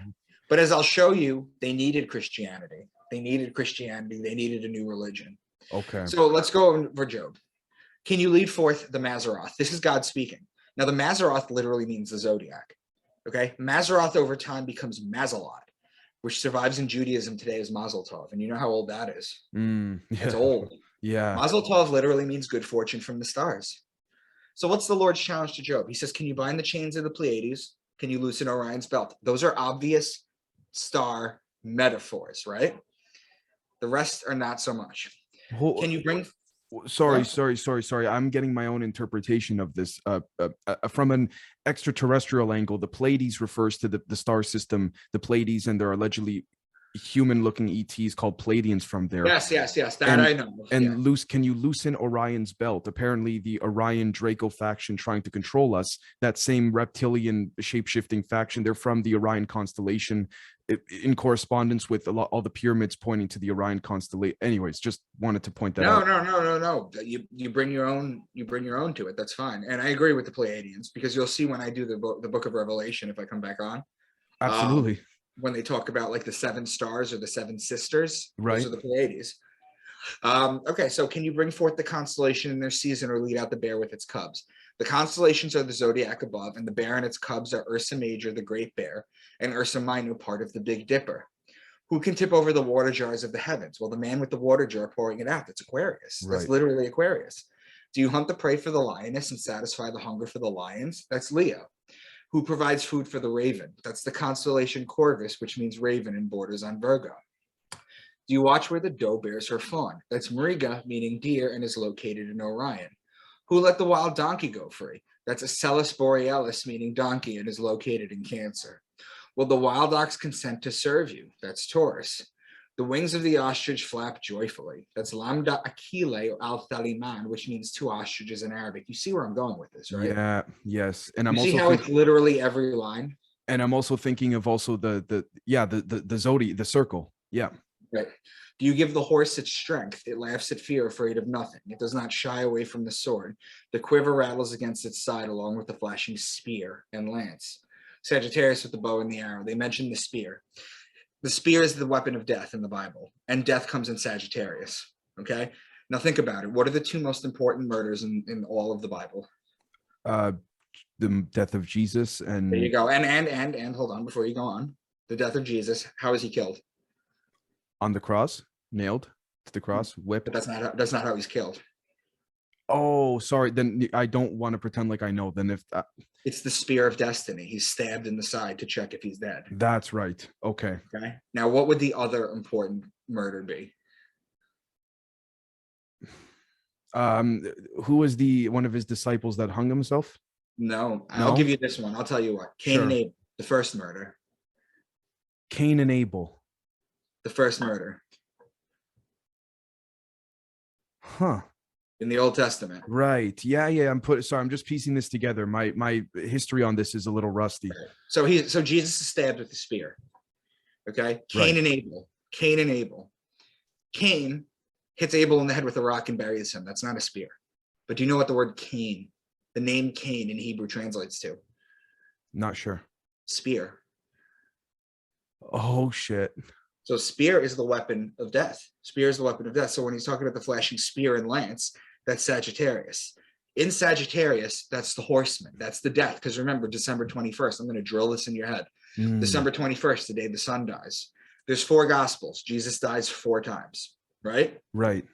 But as I'll show you, they needed Christianity. They needed Christianity. They needed a new religion. Okay. So let's go over Job. Can you lead forth the Mazzaroth? This is God speaking. Now, the Mazzaroth literally means the zodiac. Okay. Mazzaroth over time becomes Mazalot, which survives in Judaism today as Mazel Tov. And you know how old that is. Yeah. It's old. Yeah. Mazel Tov literally means good fortune from the stars. So what's the Lord's challenge to Job? He says, can you bind the chains of the Pleiades? Can you loosen Orion's belt? Those are obvious star metaphors, right? The rest are not so much. Can you bring... Sorry. I'm getting my own interpretation of this. From an extraterrestrial angle, the Pleiades refers to the star system, the Pleiades, and there are allegedly human-looking ETs called Pleiadians from there. Yes. That I know. And can you loosen Orion's belt? Apparently, the Orion Draco faction trying to control us, that same reptilian shape-shifting faction, they're from the Orion constellation, in correspondence with all the pyramids pointing to the Orion constellation. Anyways, just wanted to point that out. No. You bring your own to it. That's fine. And I agree with the Pleiadians, because you'll see when I do the book of Revelation, if I come back on. Absolutely. When they talk about like the 7 stars or the 7 sisters, right? Those are the Pleiades. Okay, so can you bring forth the constellation in their season, or lead out the bear with its cubs? The constellations are the zodiac above, and the bear and its cubs are Ursa Major, the Great Bear, and Ursa Minor, part of the Big Dipper. Who can tip over the water jars of the heavens? Well, the man with the water jar pouring it out, that's Aquarius. Right. That's literally Aquarius. Do you hunt the prey for the lioness and satisfy the hunger for the lions? That's Leo. Who provides food for the raven? That's the constellation Corvus, which means raven and borders on Virgo. Do you watch where the doe bears her fawn? That's Mariga, meaning deer, and is located in Orion. Who let the wild donkey go free? That's Acellus Borealis, meaning donkey, and is located in Cancer. Will the wild ox consent to serve you? That's Taurus. The wings of the ostrich flap joyfully. That's Lambda Achille or Al Thaliman, which means 2 ostriches in Arabic. You see where I'm going with this, right? Yeah, yes. And I'm see also how it's literally every line. And I'm also thinking of also the zodiac, the circle. Yeah. Right. Do you give the horse its strength? It laughs at fear, afraid of nothing. It does not shy away from the sword. The quiver rattles against its side, along with the flashing spear and lance. Sagittarius with the bow and the arrow. They mentioned the spear. The spear is the weapon of death in the Bible, and death comes in Sagittarius. Okay. Now think about it. What are the 2 most important murders in all of the Bible? The death of Jesus, and there you go. And hold on before you go on. The death of Jesus. How is he killed? On the cross, nailed to the cross, whipped. But that's not how he's killed. Oh, sorry. Then I don't want to pretend like I know. Then if it's the spear of destiny, he's stabbed in the side to check if he's dead. That's right. Okay. Now, what would the other important murder be? Who was one of his disciples that hung himself? No, I'll give you this one. I'll tell you what. Cain and Abel, the first murder. Cain and Abel. The first murder. Huh. In the Old Testament. Right. Yeah. I'm just piecing this together. My history on this is a little rusty. So Jesus is stabbed with a spear. Okay. Cain and Abel. Cain hits Abel in the head with a rock and buries him. That's not a spear. But do you know what the word Cain, the name Cain in Hebrew translates to? Not sure. Spear. Oh, shit. So spear is the weapon of death. Spear is the weapon of death. So when he's talking about the flashing spear and lance, that's Sagittarius. In Sagittarius, that's the horseman. That's the death. Because remember, December 21st, I'm going to drill this in your head. December 21st, the day the sun dies. There's 4 gospels. Jesus dies 4 times, right? Right.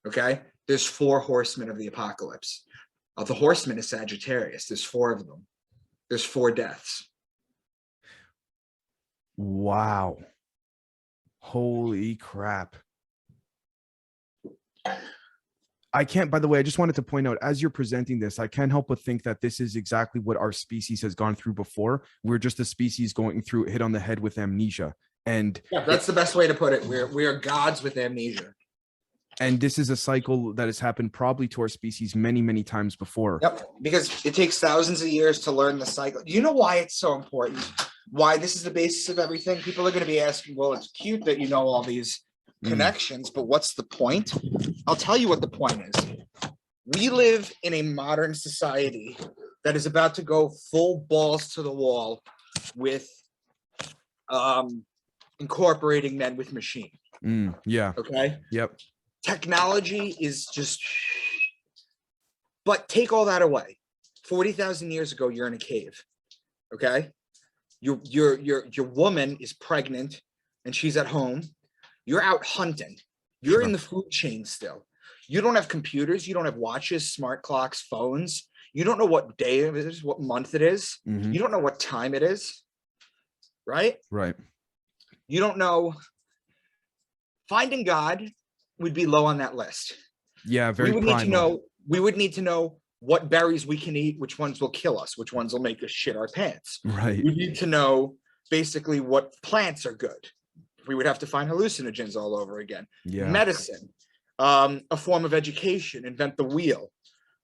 Okay. There's 4 horsemen of the apocalypse. Of the horsemen is Sagittarius. There's 4 of them. There's 4 deaths. Wow. Holy crap. I can't, by the way, I just wanted to point out, as you're presenting this, I can't help but think that this is exactly what our species has gone through before. We're just a species going through, hit on the head with amnesia. And yeah, that's the best way to put it. We are gods with amnesia. And this is a cycle that has happened probably to our species many, many times before. Yep, because it takes thousands of years to learn the cycle. Do you know why it's so important? Why this is the basis of everything? People are going to be asking, well, it's cute that you know all these connections, but what's the point? I'll tell you what the point is. We live in a modern society that is about to go full balls to the wall with incorporating men with machine. Yeah. Okay. Yep. Technology is just, but take all that away. 40,000 years ago, you're in a cave. Okay. Your woman is pregnant and she's at home. You're out hunting. You're in the food chain still. You don't have computers. You don't have watches, smart clocks, phones. You don't know what day it is, what month it is. You don't know what time it is. Right? Right. You don't know. Finding God would be low on that list. Yeah, very we would primal. need to know. We would need to know what berries we can eat, which ones will kill us, which ones will make us shit our pants. Right. We need to know basically what plants are good. We would have to find hallucinogens all over again. Yeah. Medicine, a form of education, invent the wheel.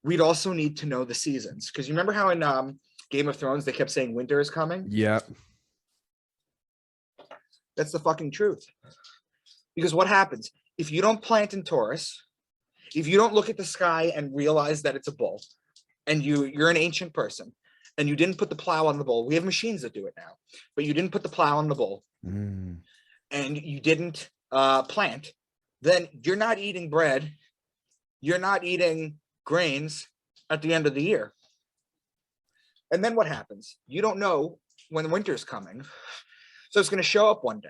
We'd also need to know the seasons. Because you remember how in Game of Thrones, they kept saying winter is coming? Yeah. That's the fucking truth. Because what happens? If you don't plant in Taurus, if you don't look at the sky and realize that it's a bull, and you're an ancient person, and you didn't put the plow on the bull, we have machines that do it now, but you didn't put the plow on the bull, and you didn't plant, then you're not eating bread, you're not eating grains at the end of the year. And then what happens? You don't know when winter's coming, so it's going to show up one day.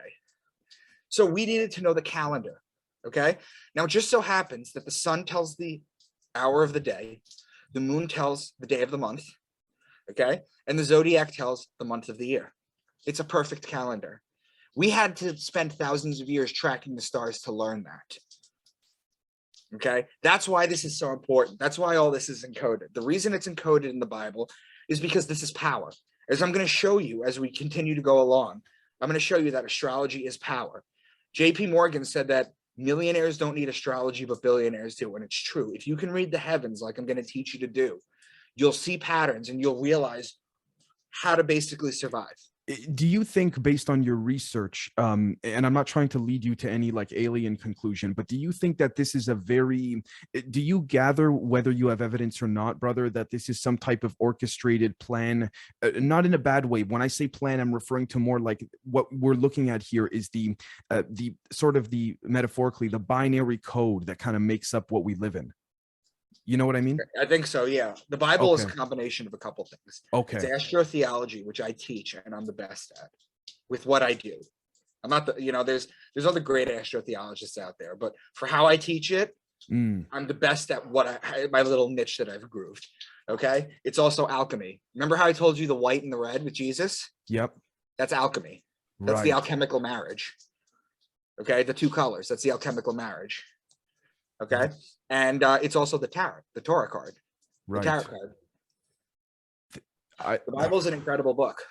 So we needed to know the calendar, okay? Now, it just so happens that the sun tells the hour of the day, the moon tells the day of the month, okay? And the zodiac tells the month of the year. It's a perfect calendar. We had to spend thousands of years tracking the stars to learn that. Okay, that's why this is so important. That's why all this is encoded. The reason it's encoded in the Bible is because this is power. As I'm going to show you as we continue to go along, I'm going to show you that astrology is power. J.P. Morgan said that millionaires don't need astrology, but billionaires do. And it's true. If you can read the heavens like I'm going to teach you to do, you'll see patterns and you'll realize how to basically survive. Do you think, based on your research, and I'm not trying to lead you to any like alien conclusion, but do you think that this is do you gather, whether you have evidence or not, brother, that this is some type of orchestrated plan, not in a bad way? When I say plan, I'm referring to more like what we're looking at here is the sort of the metaphorically, the binary code that kind of makes up what we live in. You know what I mean? I think so, yeah. The Bible is a combination of a couple things. Okay. It's astrotheology, which I teach and I'm the best at with what I do. I'm not there's other great astrotheologists out there, but for how I teach it, I'm the best at my little niche that I've grooved. Okay. It's also alchemy. Remember how I told you the white and the red with Jesus? Yep. That's alchemy. That's the alchemical marriage. Okay. The 2 colors. That's the alchemical marriage. Okay. And it's also the tarot, the Torah card, the tarot card. The Bible is an incredible book.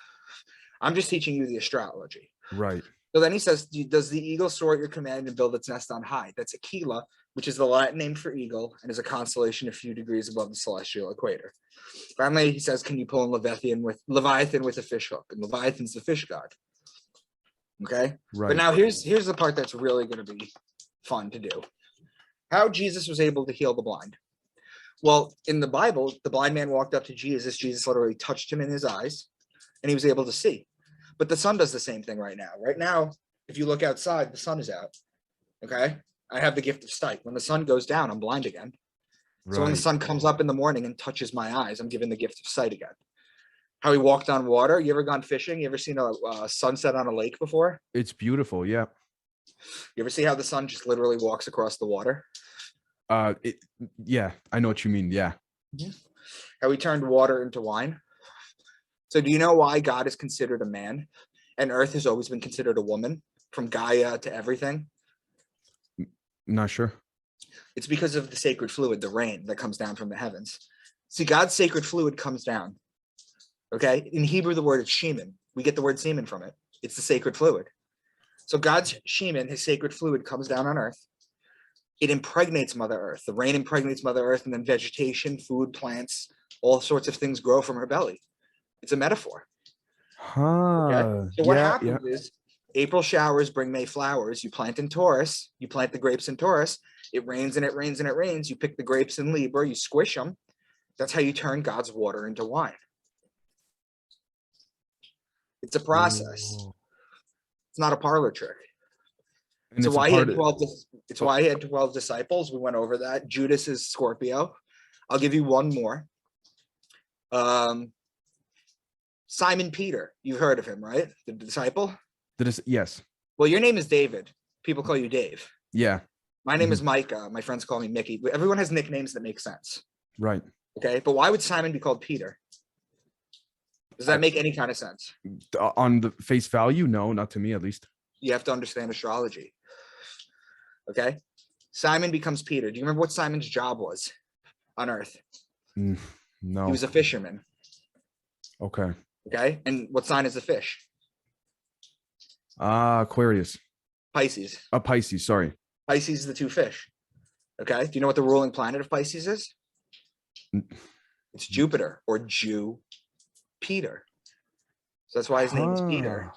I'm just teaching you the astrology. Right. So then he says, does the eagle soar at your command and build its nest on high? That's Aquila, which is the Latin name for eagle and is a constellation a few degrees above the celestial equator. Finally, he says, can you pull in Leviathan with a fish hook? And Leviathan's the fish god. Okay. Right. But now here's the part that's really going to be fun to do. How Jesus was able to heal the blind. Well, in the Bible, the blind man walked up to Jesus. Jesus literally touched him in his eyes and he was able to see. But the sun does the same thing right now. Right now, if you look outside, the sun is out. Okay. I have the gift of sight. When the sun goes down, I'm blind again. So when the Right. sun comes up in the morning and touches my eyes, I'm given the gift of sight again. How he walked on water. You ever gone fishing? You ever seen a sunset on a lake before? It's beautiful. Yeah. You ever see how the sun just literally walks across the water? It, yeah, I know what you mean. Yeah. How he turned water into wine. So do you know why God is considered a man and earth has always been considered a woman, from Gaia to everything? Not sure. It's because of the sacred fluid, the rain that comes down from the heavens. See, God's sacred fluid comes down. Okay. In Hebrew, the word is shemen. We get the word semen from it. It's the sacred fluid. So God's shemen, his sacred fluid, comes down on earth. It impregnates Mother Earth. The rain impregnates Mother Earth, and then vegetation, food, plants, all sorts of things grow from her belly. It's a metaphor. Okay. Huh. So what Yeah. Yeah. happens is April showers bring May flowers. You plant in Taurus, you plant the grapes in Taurus. It rains and it rains and it rains. You pick the grapes in Libra, you squish them. That's how you turn God's water into wine. It's a process. Ooh. It's not a parlor trick. And So it's a why he part had of 12 it's oh, why he had 12 disciples. We went over that. Judas is Scorpio. I'll give you one more. Simon Peter. You've heard of him, right? The disciple. yes. Well, your name is David. People call you Dave. Yeah. My name Mhm. is Micah. My friends call me Mickey. Everyone has nicknames that make sense. Right. Okay. But why would Simon be called Peter? Does that make any kind of sense? On the face value, no, not to me at least. You have to understand astrology. Okay. Simon becomes Peter. Do you remember what Simon's job was on earth? He No. was a fisherman. Okay. Okay. And what sign is the fish? Aquarius. Pisces. Pisces, sorry. Pisces is the two fish. Okay. Do you know what the ruling planet of Pisces is? It's Jupiter, or Jew Peter. So that's why his name is Peter.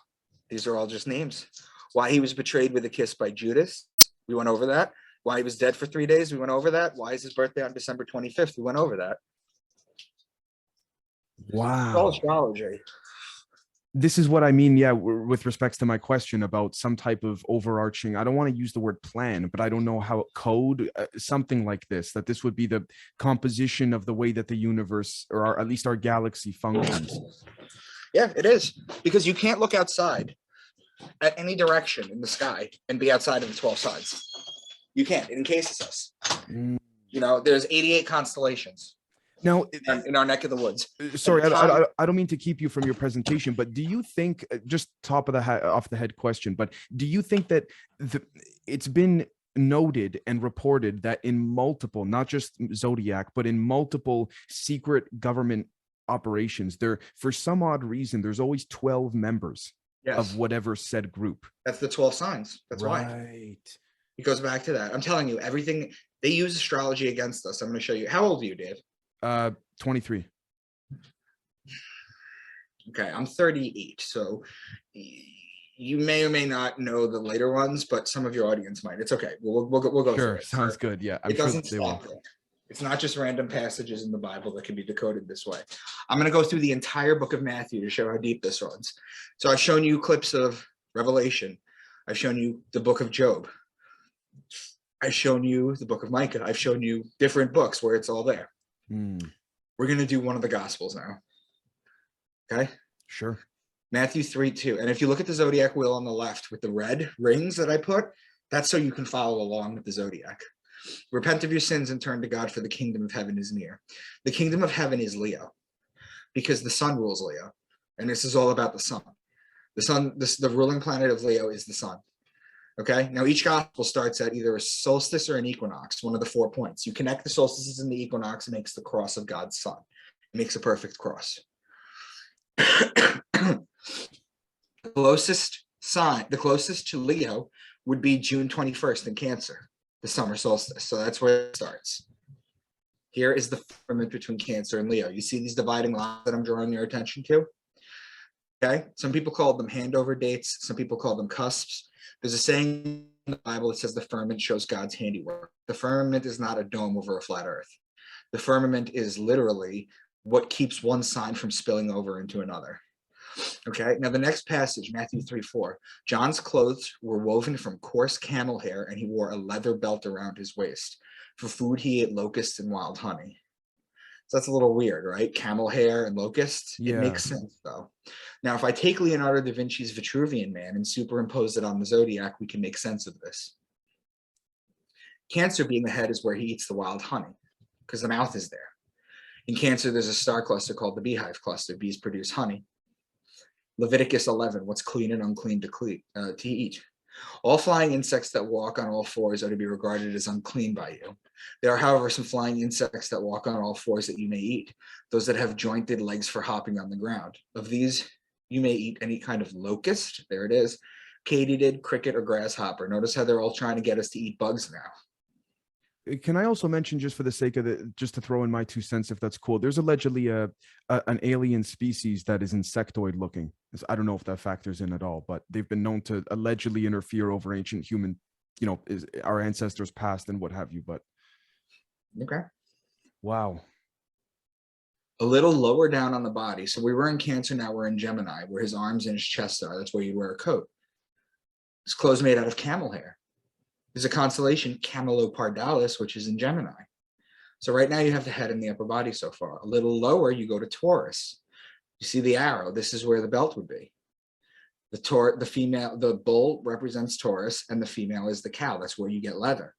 These are all just names. Why he was betrayed with a kiss by Judas. We went over that. Why he was dead for 3 days. We went over that. Why is his birthday on December 25th? We went over that. It's all Wow. astrology. This is what I mean, yeah, with respects to my question about some type of overarching, I don't want to use the word plan, but I don't know how code, something like this, that this would be the composition of the way that the universe, or at least our galaxy, functions. Yeah, it is. Because you can't look outside at any direction in the sky and be outside of the 12 signs. You can't. It encases us. Mm. You know, there's 88 constellations. Now, In our neck of the woods. sorry, I don't mean to keep you from your presentation, but do you think, just top of the off the head question, but do you think that it's been noted and reported that in multiple, not just Zodiac, but in multiple secret government operations, there, for some odd reason, there's always 12 members of whatever said group? That's the 12 signs. That's why. Right. It goes back to that. I'm telling you, everything, they use astrology against us. I'm going to show you. How old are you, Dave? 23. Okay, I'm 38. So you may or may not know the later ones, but some of your audience might. It's okay. We'll go Sure, through it. sounds good. Yeah, I'm It sure doesn't they will. stop there. It's not just random passages in the Bible that can be decoded this way. I'm going to go through the entire book of Matthew to show how deep this runs. So I've shown you clips of Revelation. I've shown you the book of Job. I've shown you the book of Micah. I've shown you different books where it's all there. We're going to do one of the Gospels now. Okay? Sure. Matthew 3:2. And if you look at the zodiac wheel on the left with the red rings that I put, that's so you can follow along with the zodiac. Repent of your sins and turn to God, for the kingdom of heaven is near. The kingdom of heaven is Leo, because the sun rules Leo. And this is all about the sun. The sun, the ruling planet of Leo is the sun. Okay, now each gospel starts at either a solstice or an equinox, one of the 4 points. You connect the solstices and the equinox, it makes the cross of God's sun. It makes a perfect cross. The closest sign, the closest to Leo would be June 21st in Cancer, the summer solstice. So that's where it starts. Here is the firmament between Cancer and Leo. You see these dividing lines that I'm drawing your attention to? Okay, some people call them handover dates. Some people call them cusps. There's a saying in the Bible that says the firmament shows God's handiwork. The firmament is not a dome over a flat earth. The firmament is literally what keeps one sign from spilling over into another. Okay, now the next passage, Matthew 3:4. John's clothes were woven from coarse camel hair, and he wore a leather belt around his waist. For food, he ate locusts and wild honey. So that's a little weird, right? Camel hair and locusts. It Yeah. makes sense, though. Now, if I take Leonardo da Vinci's Vitruvian Man and superimpose it on the zodiac, we can make sense of this. Cancer being the head is where he eats the wild honey, because the mouth is there. In Cancer, there's a star cluster called the beehive cluster. Bees produce honey. Leviticus 11, what's clean and unclean to eat. All flying insects that walk on all fours are to be regarded as unclean by you. There are, however, some flying insects that walk on all fours that you may eat, those that have jointed legs for hopping on the ground. Of these, you may eat any kind of locust, there it is, katydid, cricket, or grasshopper. Notice how they're all trying to get us to eat bugs now. Can I also mention, just for the sake of it, just to throw in my 2 cents, if that's cool, there's allegedly an alien species that is insectoid looking. I don't know if that factors in at all, but they've been known to allegedly interfere over ancient human, our ancestors past and what have you. But okay, wow. A little lower down on the body. So we were in Cancer, now we're in Gemini, where his arms and his chest are. That's where you wear a coat. His clothes made out of camel hair. There's a constellation, Camelopardalis, which is in Gemini. So right now you have the head and the upper body so far. A little lower, you go to Taurus. You see the arrow. This is where the belt would be. The bull represents Taurus, and the female is the cow. That's where you get leather.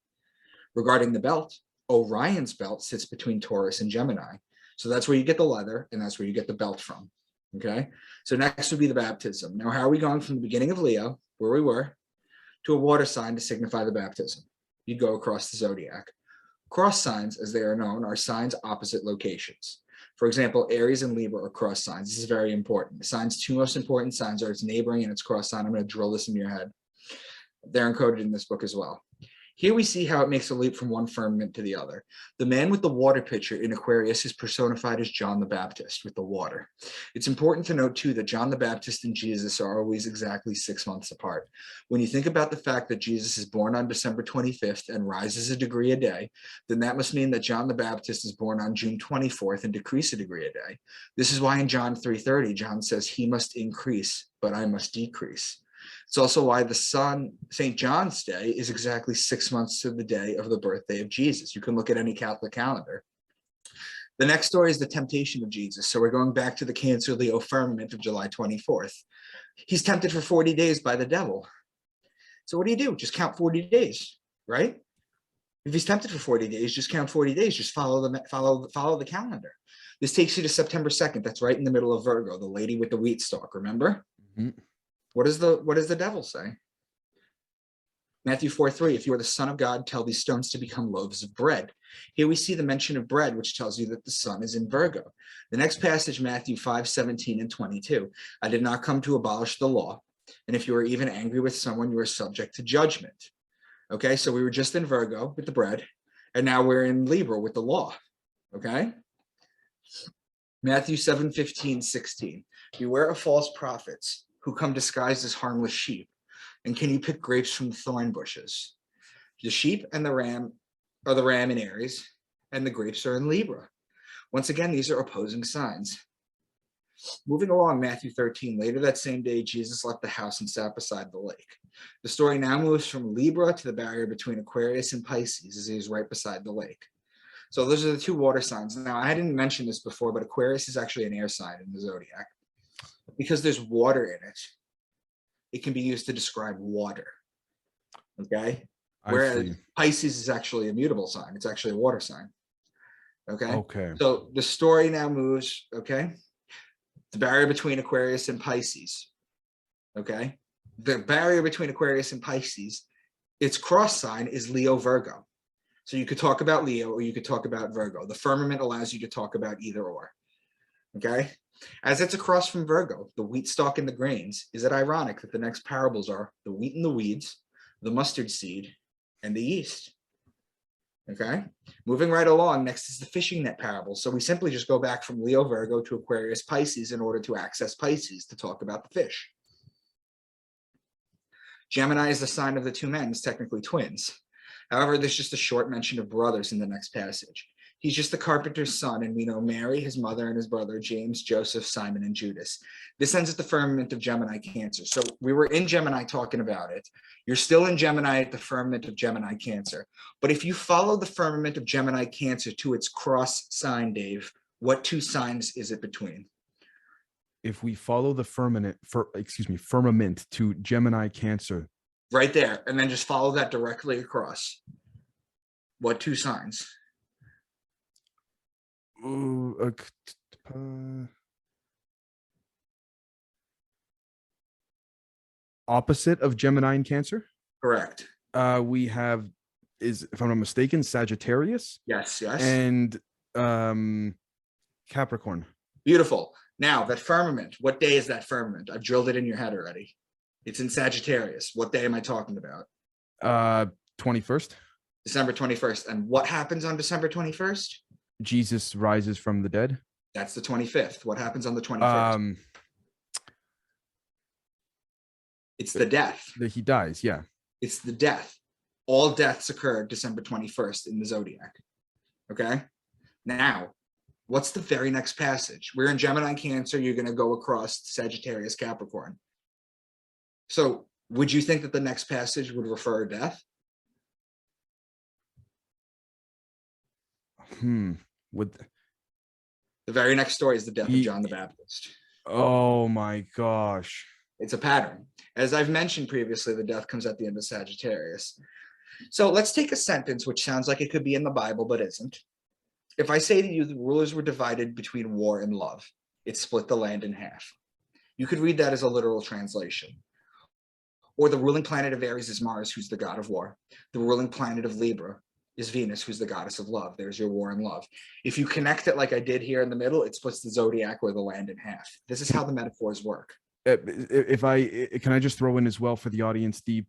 Regarding the belt, Orion's belt sits between Taurus and Gemini. So that's where you get the leather, and that's where you get the belt from. Okay. So next would be the baptism. Now, how are we going from the beginning of Leo, where we were, to a water sign to signify the baptism? You go across the zodiac. Cross signs, as they are known, are signs opposite locations. For example, Aries and Libra are cross signs. This is very important. The sign's 2 most important signs are its neighboring and its cross sign. I'm going to drill this in your head. They're encoded in this book as well. Here we see how it makes a leap from one firmament to the other. The man with the water pitcher in Aquarius is personified as John the Baptist with the water. It's important to note, too, that John the Baptist and Jesus are always exactly 6 months apart. When you think about the fact that Jesus is born on December 25th and rises a degree a day, then that must mean that John the Baptist is born on June 24th and decrease a degree a day. This is why in John 3:30, John says, he must increase, but I must decrease. It's also why the St. John's Day is exactly 6 months to the day of the birthday of Jesus. You can look at any Catholic calendar. The next story is the temptation of Jesus. So we're going back to the Cancer Leo firmament of July 24th. He's tempted for 40 days by the devil. So what do? Just count 40 days, right? If he's tempted for 40 days, just count 40 days. Just follow the calendar. This takes you to September 2nd. That's right in the middle of Virgo, the lady with the wheat stalk, remember? Mm-hmm. What does the devil say? Matthew 4:3, if you are the Son of God, tell these stones to become loaves of bread. Here we see the mention of bread, which tells you that the sun is in Virgo. The next passage, Matthew 5:17 and 22. I did not come to abolish the law, and if you are even angry with someone, you are subject to judgment. Okay, so we were just in Virgo with the bread, and now we're in Libra with the law. Okay? Matthew 7:15, 16. Beware of false prophets who come disguised as harmless sheep. And can you pick grapes from the thorn bushes? The sheep and the ram are the ram in Aries, and the grapes are in Libra. Once again, these are opposing signs. Moving along, Matthew 13. Later that same day, Jesus left the house and sat beside the lake. The story now moves from Libra to the barrier between Aquarius and Pisces, as he is right beside the lake. So those are the 2 water signs. Now, I didn't mention this before, but Aquarius is actually an air sign in the zodiac. Because there's water in it, it can be used to describe water. Okay? Whereas Pisces is actually a mutable sign. It's actually a water sign. Okay? So the story now moves, okay? The barrier between Aquarius and Pisces. Okay? The barrier between Aquarius and Pisces, its cross sign is Leo Virgo. So you could talk about Leo or you could talk about Virgo. The firmament allows you to talk about either or. Okay? As it's across from Virgo, the wheat stalk and the grains, is it ironic that the next parables are the wheat and the weeds, the mustard seed, and the yeast? Okay, moving right along, next is the fishing net parable. So we simply just go back from Leo Virgo to Aquarius Pisces in order to access Pisces to talk about the fish. Gemini is the sign of the 2 men, it's technically twins. However, there's just a short mention of brothers in the next passage. He's just the carpenter's son, and we know Mary, his mother, and his brother, James, Joseph, Simon, and Judas. This ends at the firmament of Gemini Cancer. So we were in Gemini talking about it. You're still in Gemini at the firmament of Gemini Cancer. But if you follow the firmament of Gemini Cancer to its cross sign, Dave, what two signs is it between? If we follow the firmament to Gemini Cancer. Right there. And then just follow that directly across. What two signs? Opposite of Gemini and Cancer? Correct. We have, if I'm not mistaken, Sagittarius. Yes. And Capricorn. Beautiful. Now, that firmament, what day is that firmament? I've drilled it in your head already. It's in Sagittarius. What day am I talking about? 21st. December 21st. And what happens on December 21st? Jesus rises from the dead. That's the 25th. What happens on the 21st? It's the death. He dies, yeah. It's the death. All deaths occur December 21st in the Zodiac. Okay? Now, what's the very next passage? We're in Gemini Cancer. You're going to go across Sagittarius Capricorn. So would you think that the next passage would refer to death? Would the very next story is the death of John the Baptist. Oh my gosh. It's a pattern. As I've mentioned previously, the death comes at the end of Sagittarius. So let's take a sentence which sounds like it could be in the Bible, but isn't. If I say to you, the rulers were divided between war and love, it split the land in half. You could read that as a literal translation. Or the ruling planet of Aries is Mars, who's the god of war. The ruling planet of Libra is Venus, who's the goddess of love. There's your war and love. If you connect it like I did here in the middle, it splits the zodiac or the land in half. This is how the metaphors work. Can I just throw in as well for the audience, the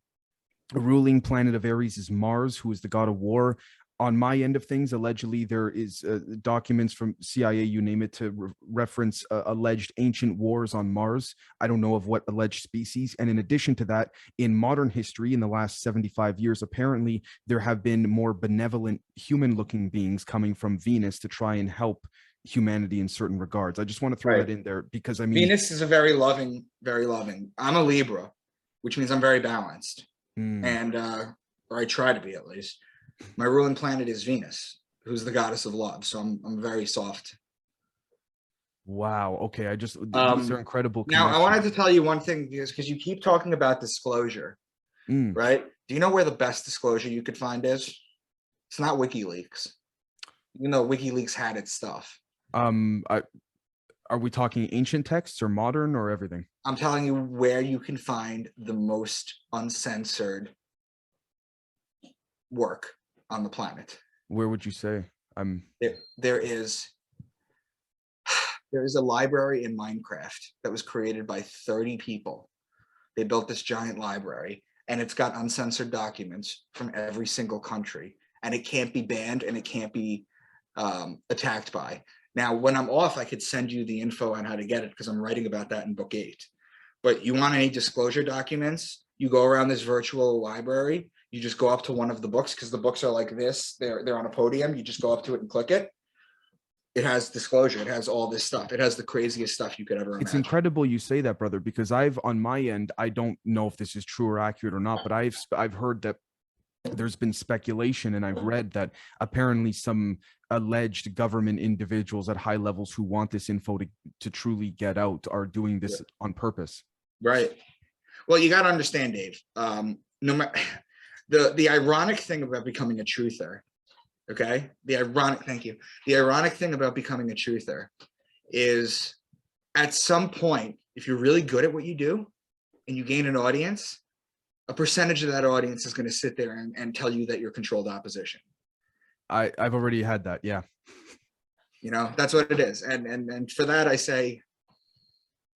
ruling planet of Aries is Mars, who is the god of war. On my end of things, allegedly, there is documents from CIA, you name it, to reference alleged ancient wars on Mars. I don't know of what alleged species. And in addition to that, in modern history, in the last 75 years, apparently there have been more benevolent human-looking beings coming from Venus to try and help humanity in certain regards. I just want to throw that in there because, I mean... Venus is a very loving, very loving. I'm a Libra, which means I'm very balanced. And, or I try to be at least. My ruling planet is Venus, who's the goddess of love. So I'm very soft. Wow. Okay. These are incredible. Now, I wanted to tell you one thing because you keep talking about disclosure, right? Do you know where the best disclosure you could find is? It's not WikiLeaks. You know, WikiLeaks had its stuff. Are we talking ancient texts or modern or everything? I'm telling you where you can find the most uncensored work on the planet. Where would you say? There is a library in Minecraft that was created by 30 people. They built this giant library, and it's got uncensored documents from every single country, and it can't be banned and it can't be attacked by. Now, when I'm off, I could send you the info on how to get it because I'm writing about that in book 8. But you want any disclosure documents, you go around this virtual library. You just go up to one of the books because the books are like this. They're on a podium. You just go up to it and click it. It has disclosure. It has all this stuff. It has the craziest stuff you could ever imagine. It's incredible you say that, brother, because on my end, I don't know if this is true or accurate or not, but I've heard that there's been speculation, and I've read that apparently some alleged government individuals at high levels who want this info to truly get out are doing this on purpose. Right. Well, you got to understand, Dave. No matter. The ironic thing about becoming a truther, okay? The ironic thing about becoming a truther is at some point, if you're really good at what you do and you gain an audience, a percentage of that audience is going to sit there and tell you that you're controlled opposition. I've already had that. Yeah. You know, that's what it is. And for that, I say,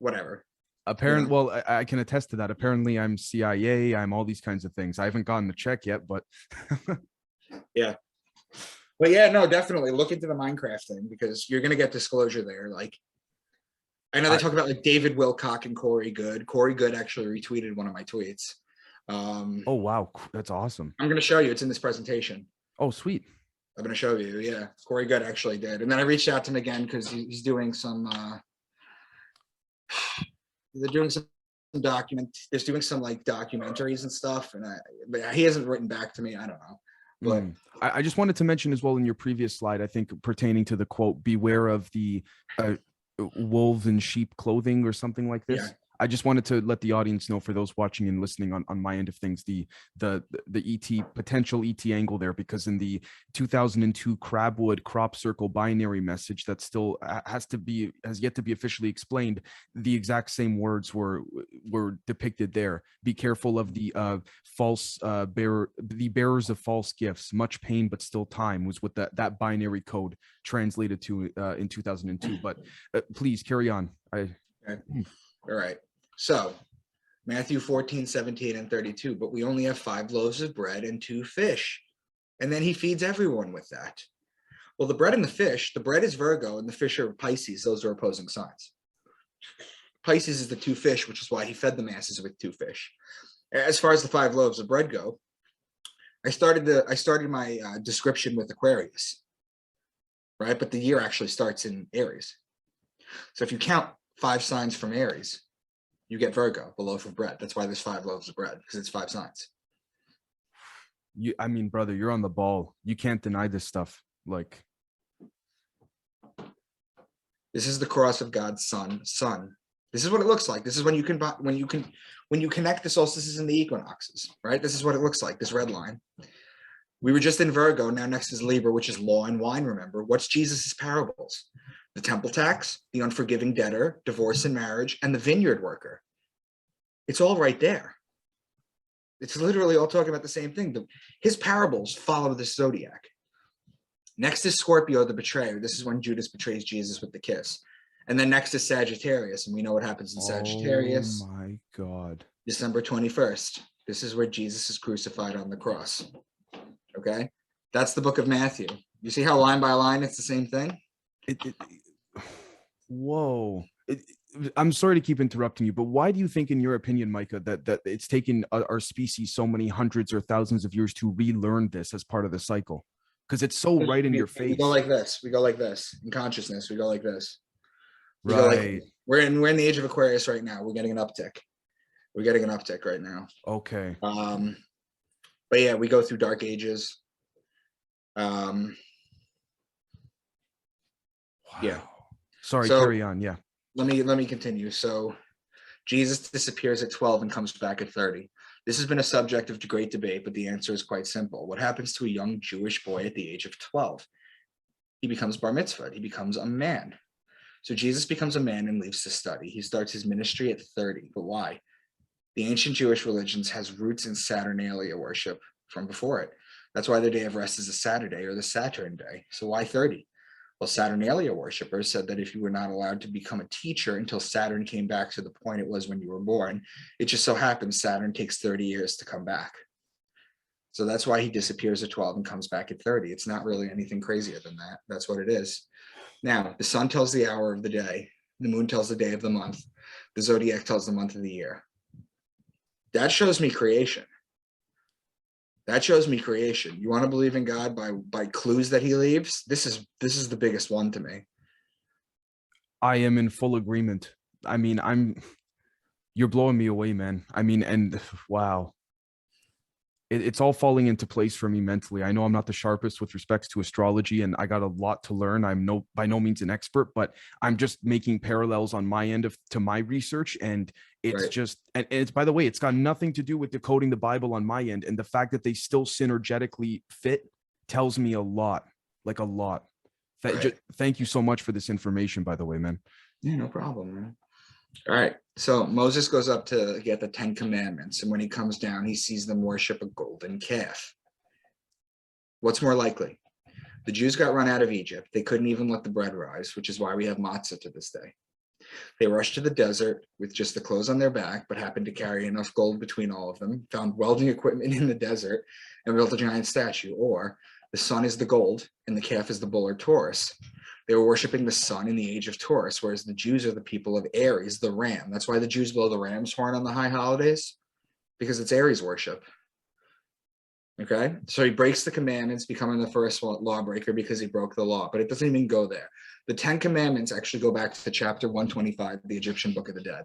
whatever. Apparently, well, I can attest to that. Apparently, I'm CIA. I'm all these kinds of things. I haven't gotten the check yet, but yeah. But yeah, no, definitely look into the Minecraft thing because you're gonna get disclosure there. Like, I know they talk about like David Wilcock and Corey Good. Corey Good actually retweeted one of my tweets. Oh wow, that's awesome. I'm gonna show you. It's in this presentation. Oh sweet. I'm going to show you. Yeah. Corey Good actually did. And then I reached out to him again because he's doing some, they're doing some there's doing some like documentaries and stuff. But he hasn't written back to me. I don't know. But I just wanted to mention as well in your previous slide, I think pertaining to the quote, beware of the wolves in sheep clothing or something like this. Yeah. I just wanted to let the audience know, for those watching and listening on my end of things, the ET potential ET angle there, because in the 2002 Crabwood crop circle binary message that still has yet to be officially explained, the exact same words were depicted there. Be careful of the bearers of false gifts. Much pain but still time was what that binary code translated to in 2002. But please carry on. Okay. All right. So Matthew 14, 17, and 32, but we only have 5 loaves of bread and 2 fish. And then he feeds everyone with that. Well, the bread and the fish, the bread is Virgo and the fish are Pisces. Those are opposing signs. Pisces is the 2 fish, which is why he fed the masses with 2 fish. As far as the 5 loaves of bread go, I started my description with Aquarius, right? But the year actually starts in Aries. So if you count 5 signs from Aries, you get Virgo, the loaf of bread. That's why there's 5 loaves of bread, because it's 5 signs. I mean, brother, you're on the ball. You can't deny this stuff. Like, this is the cross of God's sun. This is what it looks like. This is when you connect the solstices and the equinoxes, right? This is what it looks like, this red line. We were just in Virgo, now next is Libra, which is law and wine, remember. What's Jesus's parables? The temple tax, the unforgiving debtor, divorce and marriage, and the vineyard worker. It's all right there. It's literally all talking about the same thing. His parables follow the zodiac. Next is Scorpio, the betrayer. This is when Judas betrays Jesus with the kiss. And then next is Sagittarius, and we know what happens in Sagittarius. Oh my God. December 21st. This is where Jesus is crucified on the cross. Okay? That's the book of Matthew. You see how line by line it's the same thing? Whoa. I'm sorry to keep interrupting you, but why do you think, in your opinion, Micah, that it's taken our species so many hundreds or thousands of years to relearn this as part of the cycle? Because it's so right in your face. We go like this. We go like this. In consciousness, we go like this. Right. We're in the age of Aquarius right now. We're getting an uptick. We're getting an uptick right now. Okay. But yeah, we go through dark ages. Wow. Yeah. Sorry, carry on. Yeah. Let me continue. So Jesus disappears at 12 and comes back at 30. This has been a subject of great debate, but the answer is quite simple. What happens to a young Jewish boy at the age of 12? He becomes bar mitzvah. He becomes a man. So Jesus becomes a man and leaves to study. He starts his ministry at 30. But why? The ancient Jewish religions has roots in Saturnalia worship from before it. That's why their day of rest is a Saturday or the Saturn day. So why 30? Well, Saturnalia worshippers said that if you were not allowed to become a teacher until Saturn came back to the point it was when you were born, it just so happens Saturn takes 30 years to come back. So that's why he disappears at 12 and comes back at 30. It's not really anything crazier than that. That's what it is. Now, the sun tells the hour of the day. The moon tells the day of the month. The zodiac tells the month of the year. That shows me creation. That shows me creation. You want to believe in God by clues that he leaves? This is the biggest one to me. I am in full agreement. I mean, you're blowing me away, man. I mean, and wow. It's all falling into place for me mentally. I know I'm not the sharpest with respects to astrology, and I got a lot to learn. I'm by no means an expert, but I'm just making parallels on my end to my research, and it's right. just, and it's, by the way, it's got nothing to do with decoding the Bible on my end, and the fact that they still synergetically fit tells me a lot, like a lot. Right. Thank you so much for this information, by the way, man. Yeah, no problem, man. All right. So Moses goes up to get the 10 commandments. And when he comes down, he sees them worship a golden calf. What's more likely? The Jews got run out of Egypt. They couldn't even let the bread rise, which is why we have matzah to this day. They rushed to the desert with just the clothes on their back, but happened to carry enough gold between all of them, found welding equipment in the desert, and built a giant statue. Or the sun is the gold and the calf is the bull or Taurus. They were worshiping the sun in the age of Taurus, whereas the Jews are the people of Aries, the ram. That's why the Jews blow the ram's horn on the high holidays, because it's Aries worship. Okay, so he breaks the commandments, becoming the first lawbreaker because he broke the law. But it doesn't even go there. The 10 Commandments actually go back to chapter 125, the Egyptian Book of the Dead.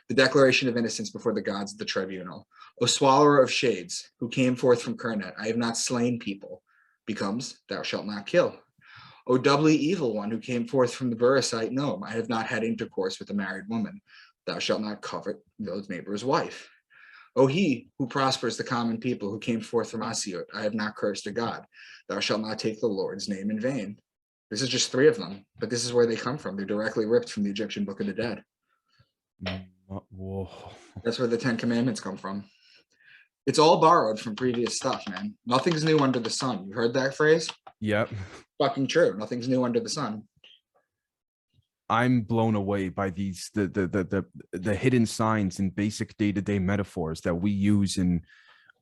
The declaration of innocence before the gods of the tribunal. O swallower of shades, who came forth from Kernet, I have not slain people, becomes, thou shalt not kill. O doubly evil one, who came forth from the Bereshite Nome, I have not had intercourse with a married woman, thou shalt not covet those neighbor's wife. O he who prospers the common people, who came forth from Asiut, I have not cursed a god, thou shalt not take the Lord's name in vain. This is just 3 of them, but this is where they come from. They're directly ripped from the Egyptian Book of the Dead. Whoa. That's where the 10 Commandments come from. It's all borrowed from previous stuff, man. Nothing's new under the sun. You heard that phrase? Yep. Fucking true. Nothing's new under the sun. I'm blown away by these the hidden signs and basic day-to-day metaphors that we use in,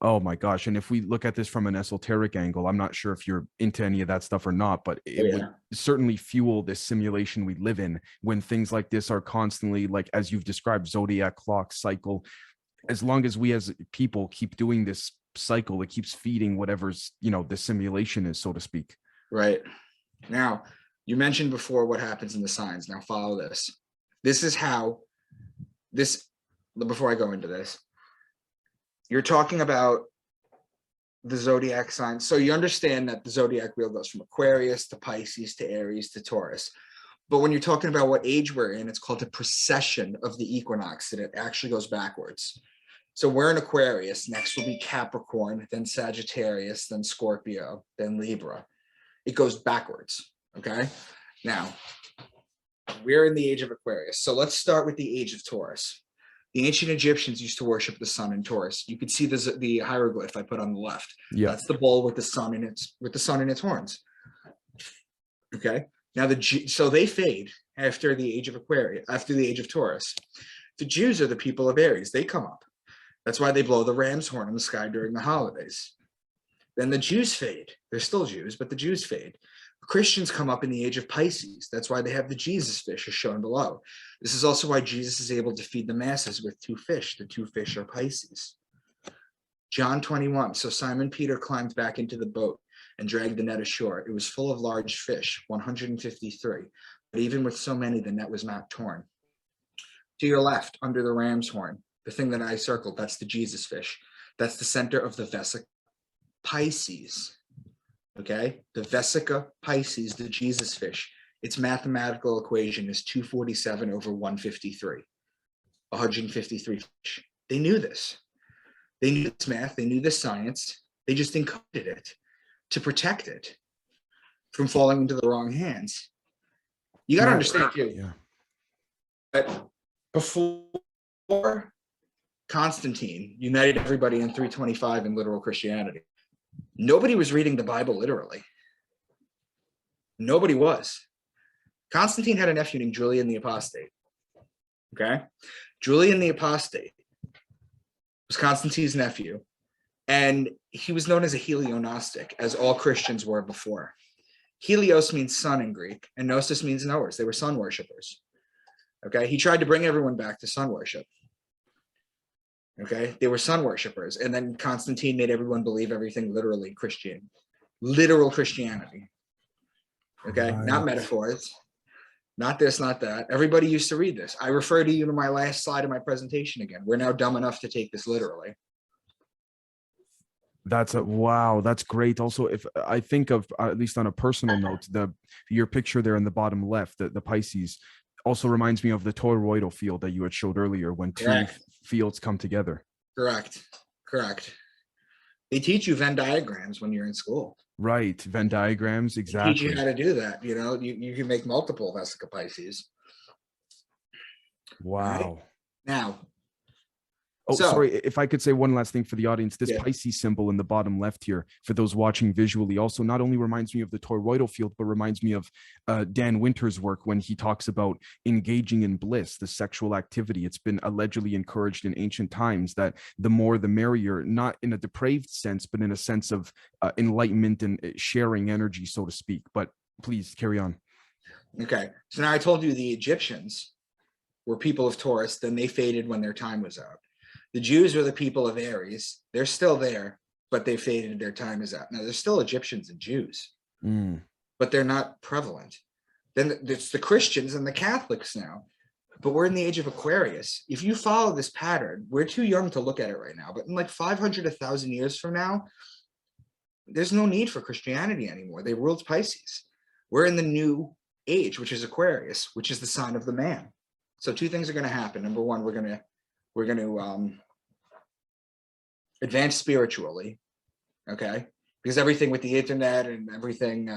oh my gosh. And if we look at this from an esoteric angle, I'm not sure if you're into any of that stuff or not, but it would certainly fuel this simulation we live in when things like this are constantly, like as you've described, zodiac clock cycle. As long as we as people keep doing this cycle, it keeps feeding whatever's, the simulation is, so to speak. Right. Now, you mentioned before what happens in the signs. Now follow this. This is how before I go into this, you're talking about the zodiac signs. So you understand that the zodiac wheel goes from Aquarius to Pisces to Aries to Taurus. But when you're talking about what age we're in, it's called the precession of the equinox, and it actually goes backwards. So we're in Aquarius, next will be Capricorn, then Sagittarius, then Scorpio, then Libra. It goes backwards, okay? Now, we're in the age of Aquarius. So let's start with the age of Taurus. The ancient Egyptians used to worship the sun in Taurus. You can see the hieroglyph I put on the left. Yeah. That's the bull with the sun in its horns. Okay. Now so they fade after the age of Aquarius, after the age of Taurus. The Jews are the people of Aries. They come up. That's why they blow the ram's horn in the sky during the holidays. Then the Jews fade. They're still Jews, but the Jews fade. Christians come up in the age of Pisces. That's why they have the Jesus fish as shown below. This is also why Jesus is able to feed the masses with 2 fish. The 2 fish are Pisces. John 21. So Simon Peter climbed back into the boat and dragged the net ashore. It was full of large fish, 153. But even with so many, the net was not torn. To your left, under the ram's horn, the thing that I circled, that's the Jesus fish. That's the center of the Vesica Pisces. Okay, the Vesica Pisces, the Jesus fish, its mathematical equation is 247 over 153. 153 fish. They knew this. They knew this math. They knew this science. They just encoded it to protect it from falling into the wrong hands. You got to understand too. That before Constantine united everybody in 325 in literal Christianity, nobody was reading the Bible literally. Nobody was. Constantine had a nephew named Julian the Apostate. Okay? Julian the Apostate was Constantine's nephew, and he was known as a helionostic, as all Christians were before. Helios means sun in Greek, and gnosis means knowers. They were sun worshippers. Okay? He tried to bring everyone back to sun worship. Okay, they were sun worshippers, and then Constantine made everyone believe everything literally Christian, literal Christianity. Okay, right. Not metaphors, not this, not that. Everybody used to read this. I refer to you to my last slide of my presentation again. We're now dumb enough to take this literally. Wow, that's great. Also, if I think of, at least on a personal note, your picture there in the bottom left, the Pisces, also reminds me of the toroidal field that you had showed earlier when two fields come together. Correct. They teach you Venn diagrams when you're in school. Right, Venn diagrams, exactly. They teach you how to do that. You know, you can make multiple Vesica Pisces. Wow. Right? Now. Oh, sorry, if I could say one last thing for the audience, this Pisces symbol in the bottom left here, for those watching visually, also not only reminds me of the toroidal field, but reminds me of Dan Winter's work when he talks about engaging in bliss, the sexual activity. It's been allegedly encouraged in ancient times that the more the merrier, not in a depraved sense, but in a sense of enlightenment and sharing energy, so to speak. But please carry on. Okay, so now I told you the Egyptians were people of Taurus, then they faded when their time was out. The Jews were the people of Aries. They're still there. but they faded, their time is out. Now there's still Egyptians and Jews, Mm. but they're not prevalent. Then it's the Christians and the Catholics now. But we're in the age of Aquarius. If you follow this pattern, we're too young to look at it right now. But in like 500, 1,000 years from now, there's no need for Christianity anymore. They ruled Pisces. We're in the new age, which is Aquarius, which is the sign of the man. So two things are going to happen. Number one, we're going to advance spiritually, okay? Because everything with the internet and everything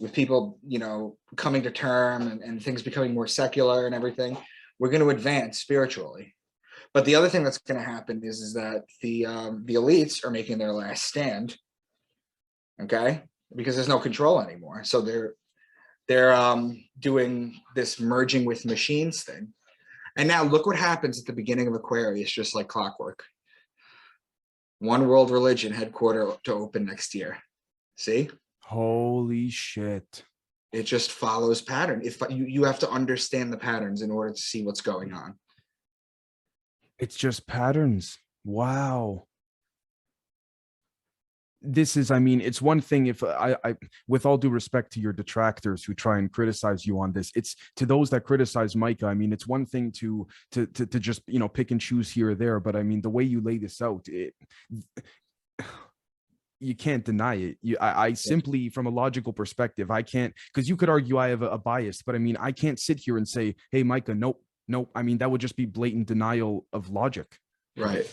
with people, you know, coming to term and things becoming more secular and everything, we're going to advance spiritually. But the other thing that's going to happen is that the elites are making their last stand, okay? Because there's no control anymore. So they're doing this merging with machines thing. And now look what happens at the beginning of Aquarius, just like clockwork. One world religion headquarter to open next year. See? Holy shit. It just follows pattern. If you have to understand the patterns in order to see what's going on. It's just patterns. Wow. This is, I mean, it's one thing if I with all due respect to your detractors who try and criticize you on this, it's to those that criticize Micah. I mean, it's one thing to just, you know, pick and choose here or there, but I mean, the way you lay this out, you can't deny it. I simply, from a logical perspective, I can't, because you could argue I have a bias, but I mean, I can't sit here and say, hey, Micah, nope. I mean, that would just be blatant denial of logic. Right.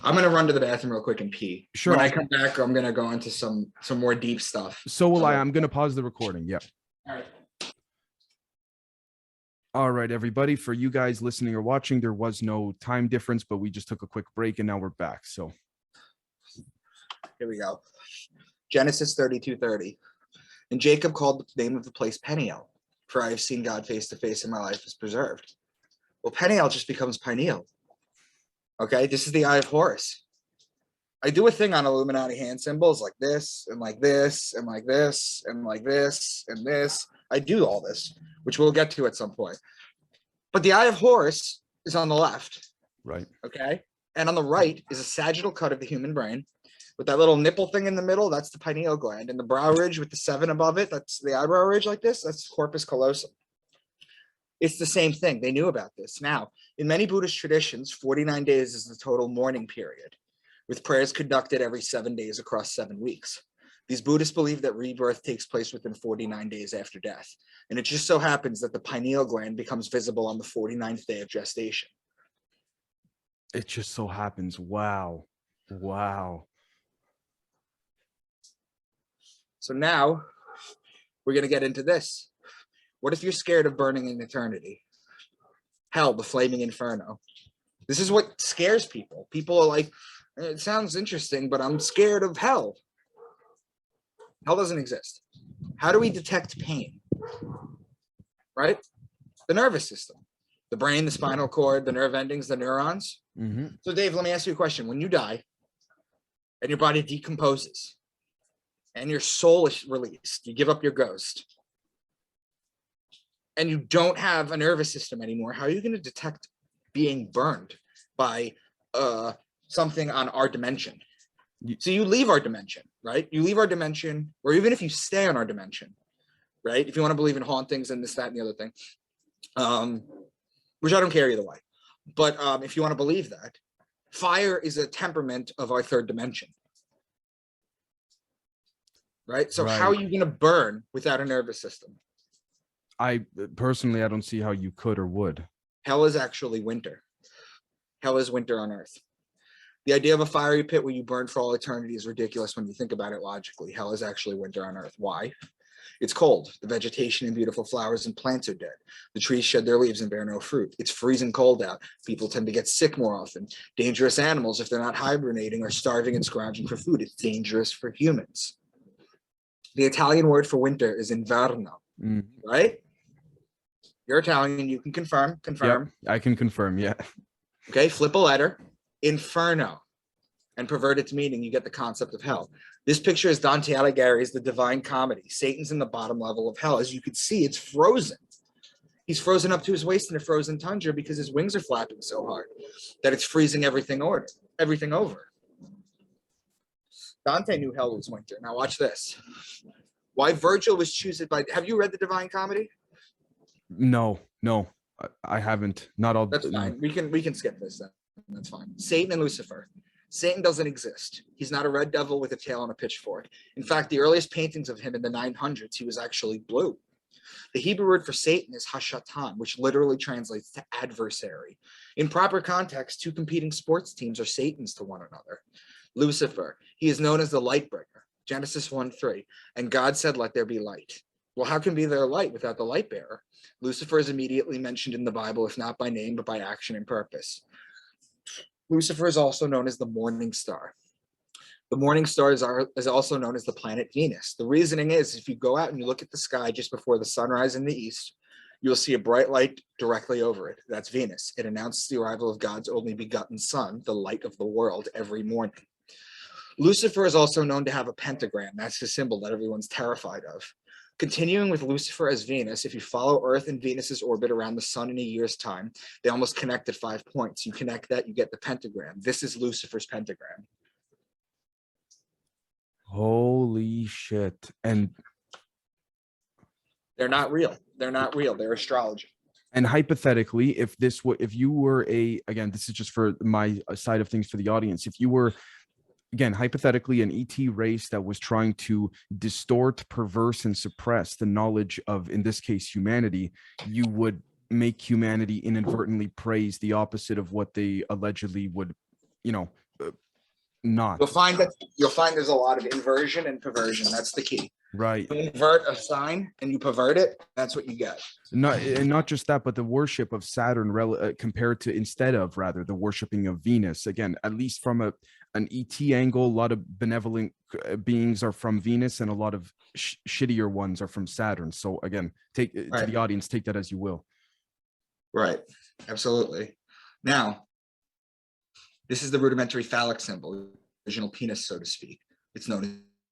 I'm going to run to the bathroom real quick and pee. Sure. When I come back, I'm going to go into some more deep stuff. So will I. I'm going to pause the recording. Yeah. All right. All right, everybody. For you guys listening or watching, there was no time difference, but we just took a quick break and now we're back. So here we go. Genesis 32:30. And Jacob called the name of the place Peniel, for I have seen God face to face and my life is preserved. Well, Peniel just becomes pineal. Okay, this is the Eye of Horus. I do a thing on Illuminati hand symbols like this and like this and like this and like this and this. I do all this, which we'll get to at some point. But the Eye of Horus is on the left. right. Okay, and on the right is a sagittal cut of the human brain with that little nipple thing in the middle. That's the pineal gland, and the brow ridge with the 7 above it, that's the eyebrow ridge like this. That's corpus callosum. It's the same thing. They knew about this. Now, in many Buddhist traditions, 49 days is the total mourning period, with prayers conducted every 7 days across 7 weeks. These Buddhists believe that rebirth takes place within 49 days after death. And it just so happens that the pineal gland becomes visible on the 49th day of gestation. It just so happens. Wow. Wow. So now we're going to get into this. What if you're scared of burning in eternity? Hell, the flaming inferno. This is what scares people. People are like, it sounds interesting, but I'm scared of hell. Hell doesn't exist. How do we detect pain? Right? The nervous system, the brain, the spinal cord, the nerve endings, the neurons. Mm-hmm. So Dave, let me ask you a question. When you die and your body decomposes and your soul is released, you give up your ghost, and you don't have a nervous system anymore, how are you going to detect being burned by something on our dimension? So you leave our dimension, right? You leave our dimension, or even if you stay on our dimension, right? If you want to believe in hauntings and this, that, and the other thing, which I don't care either way. But if you want to believe that, fire is a temperament of our 3rd dimension, right? So how are you going to burn without a nervous system? I personally, I don't see how you could or would. Hell is actually winter. Hell is winter on Earth. The idea of a fiery pit where you burn for all eternity is ridiculous when you think about it logically. Hell is actually winter on Earth. Why? It's cold. The vegetation and beautiful flowers and plants are dead. The trees shed their leaves and bear no fruit. It's freezing cold out. People tend to get sick more often. Dangerous animals, if they're not hibernating, are starving and scrounging for food. It's dangerous for humans. The Italian word for winter is inverno, right? You're Italian, you can confirm. Yep, I can confirm, yeah. Okay, flip a letter, inferno, and pervert its meaning, you get the concept of hell. This picture is Dante Alighieri's The Divine Comedy. Satan's in the bottom level of hell. As you can see, it's frozen. He's frozen up to his waist in a frozen tundra because his wings are flapping so hard that it's freezing everything over. Dante knew hell was winter. Now watch this. Why Virgil was chosen by, have you read the Divine Comedy? No, I haven't. Not all. That's No. fine. We can skip this then. That's fine. Satan and Lucifer. Satan doesn't exist. He's not a red devil with a tail and a pitchfork. In fact, the earliest paintings of him in the 900s, he was actually blue. The Hebrew word for Satan is Hashatan, which literally translates to adversary. In proper context, two competing sports teams are Satans to one another. Lucifer, he is known as the light bringer, Genesis 1:3, and God said, let there be light. Well, how can be there light without the light bearer? Lucifer is immediately mentioned in the Bible, if not by name, but by action and purpose. Lucifer is also known as the morning star. The morning star is also known as the planet Venus. The reasoning is, if you go out and you look at the sky just before the sunrise in the east, you'll see a bright light directly over it. That's Venus. It announces the arrival of God's only begotten son, the light of the world, every morning. Lucifer is also known to have a pentagram. That's the symbol that everyone's terrified of. Continuing with Lucifer as Venus, if you follow Earth and Venus's orbit around the sun in a year's time, they almost connect at 5 points. You connect that, you get the pentagram. This is Lucifer's pentagram. Holy shit. And they're not real. They're not real. They're astrology. And hypothetically, if you were again, this is just for my side of things for the audience, if you were, again, hypothetically, an ET race that was trying to distort, perverse, and suppress the knowledge of, in this case, humanity, you would make humanity inadvertently praise the opposite of what they allegedly would, not. You'll find there's a lot of inversion and perversion. That's the key. Right. You invert a sign and you pervert it, that's what you get. Not just that, but the worship of Saturn compared to, instead of, rather, the worshiping of Venus. Again, at least from an ET angle, a lot of benevolent beings are from Venus, and a lot of shittier ones are from Saturn. So again, to the audience, take that as you will. Right. Absolutely. Now, this is the rudimentary phallic symbol, original penis, so to speak. It's known as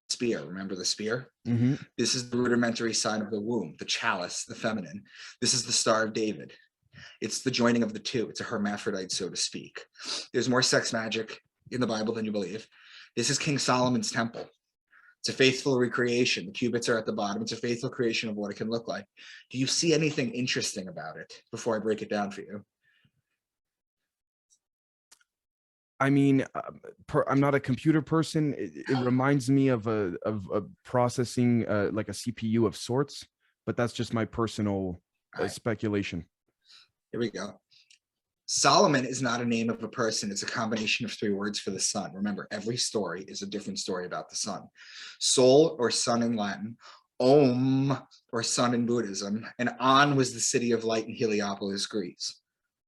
spear. Remember the spear? Mm-hmm. This is the rudimentary sign of the womb, the chalice, the feminine. This is the Star of David. It's the joining of the two. It's a hermaphrodite, so to speak. There's more sex magic in the Bible than you believe. This is King Solomon's temple. It's a faithful recreation. The cubits are at the bottom. It's a faithful creation of what it can look like. Do you see anything interesting about it before I break it down for you? I mean, I'm not a computer person. It reminds me of a processing like a CPU of sorts, but that's just my personal speculation. Here we go. Solomon is not a name of a person. It's a combination of 3 words for the sun. Remember, every story is a different story about the sun. Sol, or sun in Latin, Om, or sun in Buddhism, and On was the city of light in Heliopolis, Greece.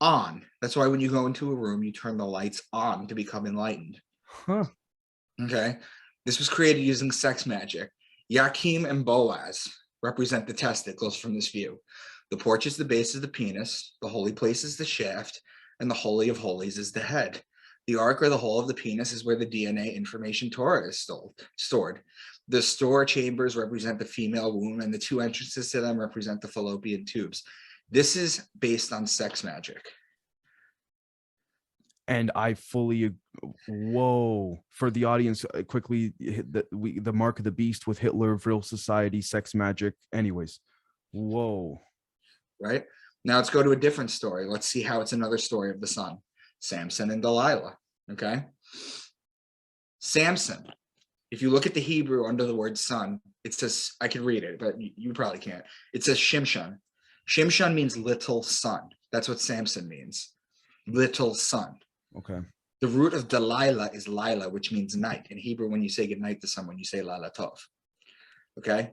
On. That's why when you go into a room, you turn the lights on to become enlightened. Huh. Okay. This was created using sex magic. Yakim and Boaz represent the testicles from this view. The porch is the base of the penis. The holy place is the shaft. And the holy of holies is the head. The ark, or the hole of the penis, is where the DNA information Torah is stored. The store chambers represent the female womb, and the 2 entrances to them represent the fallopian tubes. This is based on sex magic. And I fully, whoa, for the audience, quickly, the mark of the beast with Hitler, Vril Society, sex magic. Anyways, whoa. Right? Now let's go to a different story. Let's see how it's another story of the sun. Samson and Delilah, okay? Samson, if you look at the Hebrew under the word sun, it says, I can read it, but you probably can't. It says Shimshon. Shimshon means little son. That's what Samson means. Little son. Okay. The root of Delilah is Lila, which means night. In Hebrew, when you say good night to someone, you say Lala Tov. Okay?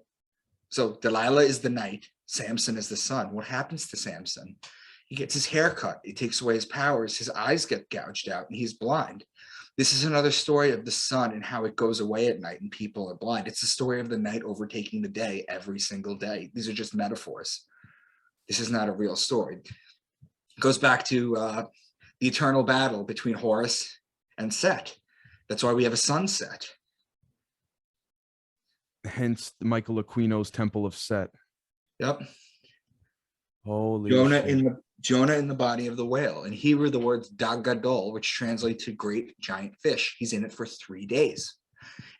So Delilah is the night. Samson is the sun. What happens to Samson? He gets his hair cut. He takes away his powers. His eyes get gouged out, and he's blind. This is another story of the sun and how it goes away at night and people are blind. It's the story of the night overtaking the day every single day. These are just metaphors. This is not a real story. It goes back to the eternal battle between Horus and Set. That's why we have a sunset. Hence Michael Aquino's Temple of Set. Yep. Holy Jonah in the body of the whale. In Hebrew, the words dag gadol, which translate to great giant fish. He's in it for 3 days.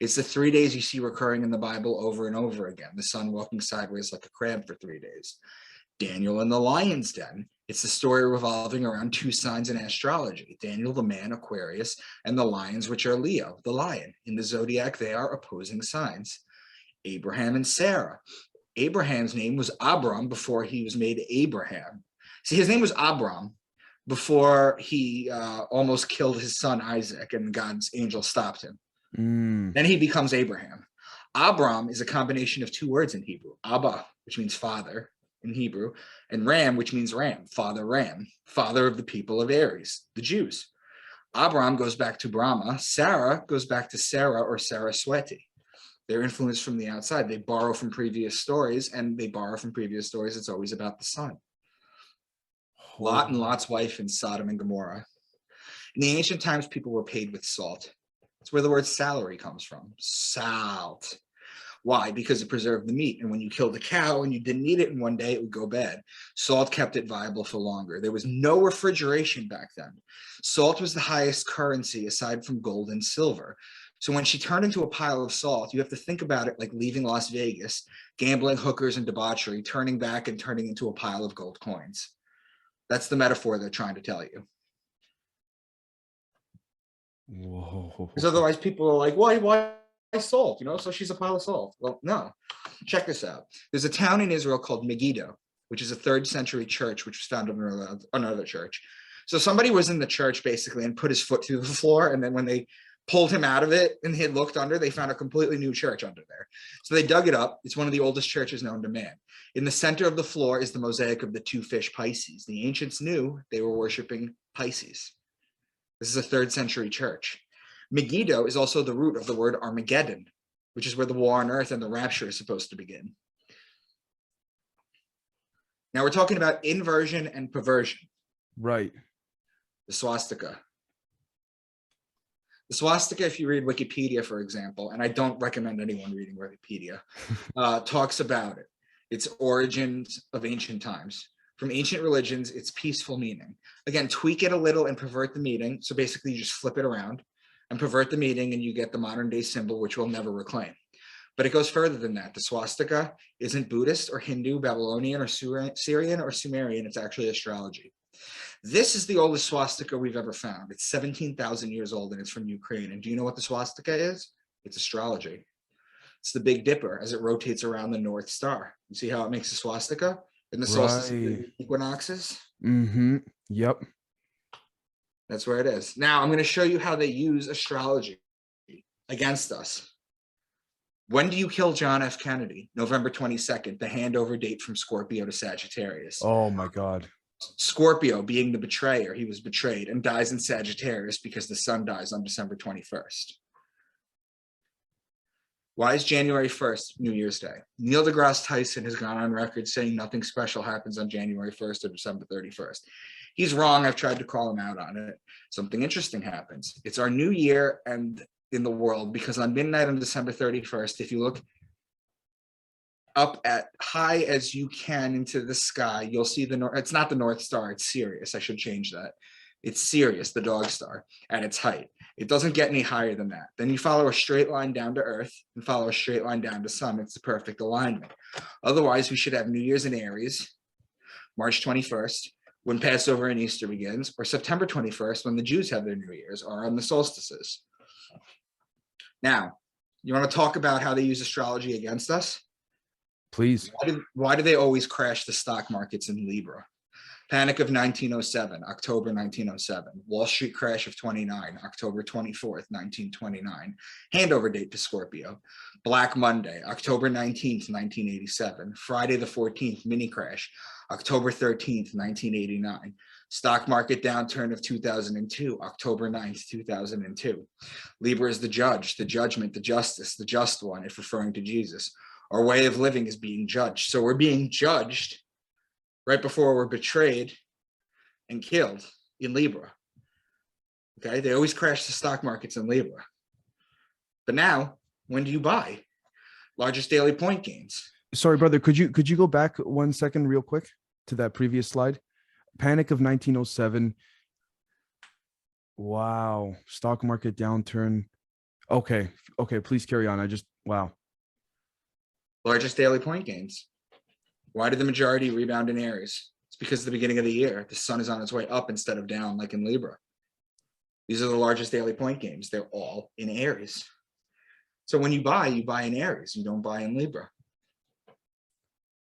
It's the 3 days you see recurring in the Bible over and over again. The sun walking sideways like a crab for 3 days. Daniel in the lion's den. It's the story revolving around two signs in astrology: Daniel, the man, Aquarius, and the lions, which are Leo, the lion. In the zodiac, they are opposing signs. Abraham and Sarah. Abraham's name was Abram before he was made Abraham. See, his name was Abram before he almost killed his son Isaac, and God's angel stopped him. Then he becomes Abraham. Abram is a combination of two words in Hebrew: Abba, which means father in Hebrew, and Ram, which means ram, father of the people of Aries, the Jews. Abram goes back to Brahma. Sarah goes back to Sarah or Saraswati. They're influenced from the outside. They borrow from previous stories, and they borrow from previous stories. It's always about the sun. Lot and Lot's wife in Sodom and Gomorrah. In the ancient times, people were paid with salt. That's where the word salary comes from. Salt. Why? Because it preserved the meat. And when you killed a cow and you didn't eat it in one day, it would go bad. Salt kept it viable for longer. There was no refrigeration back then. Salt was the highest currency aside from gold and silver. So when she turned into a pile of salt, you have to think about it like leaving Las Vegas, gambling, hookers, and debauchery, turning back and turning into a pile of gold coins. That's the metaphor they're trying to tell you. Whoa. Because otherwise people are like, why salt? You know, so she's a pile of salt. Well, no. Check this out. There's a town in Israel called Megiddo, which is a 3rd century church, which was founded on another church. So somebody was in the church basically and put his foot through the floor, and then when they pulled him out of it and he had looked under, they found a completely new church under there. So they dug it up. It's one of the oldest churches known to man. In the center of the floor is the mosaic of the two fish Pisces. The ancients knew they were worshiping Pisces. This is a 3rd century church. Megiddo is also the root of the word Armageddon, which is where the war on earth and the rapture is supposed to begin. Now we're talking about inversion and perversion. Right. The swastika. The swastika, if you read Wikipedia, for example, and I don't recommend anyone reading Wikipedia, talks about it. Its origins of ancient times. From ancient religions, its peaceful meaning. Again, tweak it a little and pervert the meaning. So basically you just flip it around and pervert the meaning, and you get the modern day symbol, which we'll never reclaim. But it goes further than that. The swastika isn't Buddhist or Hindu, Babylonian or Syrian or Sumerian. It's actually astrology. This is the oldest swastika we've ever found. It's 17,000 years old, and it's from Ukraine. And do you know what the swastika is? It's astrology. It's the Big Dipper as it rotates around the North Star. You see how it makes a swastika in the solstice equinoxes? Mm-hmm. Yep. That's where it is. Now I'm going to show you how they use astrology against us. When do you kill John F. Kennedy? November 22nd, the handover date from Scorpio to Sagittarius. Oh my God. Scorpio being the betrayer, he was betrayed and dies in Sagittarius because the sun dies on December 21st. Why is January 1st New Year's Day? Neil deGrasse Tyson has gone on record saying nothing special happens on January 1st or December 31st. He's wrong. I've tried to call him out on it. Something interesting happens. It's our new year and in the world, because on midnight on December 31st, if you look up at high as you can into the sky, you'll see the North. It's not the North Star. It's Sirius. I should change that. It's Sirius, the dog star, at its height. It doesn't get any higher than that. Then you follow a straight line down to Earth and follow a straight line down to Sun. It's the perfect alignment. Otherwise, we should have New Year's in Aries, March 21st, when Passover and Easter begins, or September 21st, when the Jews have their New Year's, or on the solstices. Now, you want to talk about how they use astrology against us? Please. Why do they always crash the stock markets in Libra? Panic of 1907, October 1907. Wall Street crash of 29, October 24th, 1929. Handover date to Scorpio. Black Monday, October 19th, 1987. Friday the 14th, mini crash, October 13th, 1989. Stock market downturn of 2002, October 9th, 2002. Libra is the judge, the judgment, the justice, the just one, if referring to Jesus. Our way of living is being judged. So we're being judged right before we're betrayed and killed in Libra. Okay, they always crash the stock markets in Libra. But now, when do you buy? Largest daily point gains. Sorry, brother, could you go back 1 second real quick to that previous slide? Panic of 1907. Wow. Stock market downturn. Okay. Okay. Please carry on. Wow. Largest daily point gains. Why did the majority rebound in Aries? It's because at the beginning of the year, the sun is on its way up instead of down, like in Libra. These are the largest daily point gains. They're all in Aries. So when you buy in Aries. You don't buy in Libra.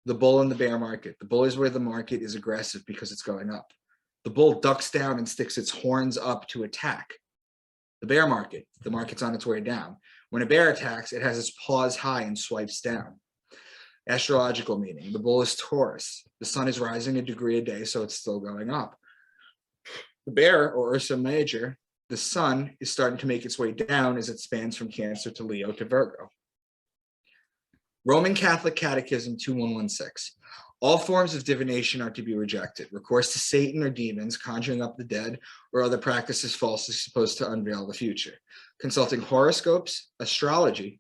The bull and the bear market. The bull is where the market is aggressive because it's going up. The bull ducks down and sticks its horns up to attack. The bear market, the market's on its way down. When a bear attacks, it has its paws high and swipes down. Astrological meaning, the bull is Taurus. The sun is rising a degree a day, so it's still going up. The bear, or Ursa Major, the sun is starting to make its way down as it spans from Cancer to Leo to Virgo. Roman Catholic Catechism 2116. All forms of divination are to be rejected. Recourse to Satan or demons, conjuring up the dead, or other practices falsely supposed to unveil the future. Consulting horoscopes, astrology,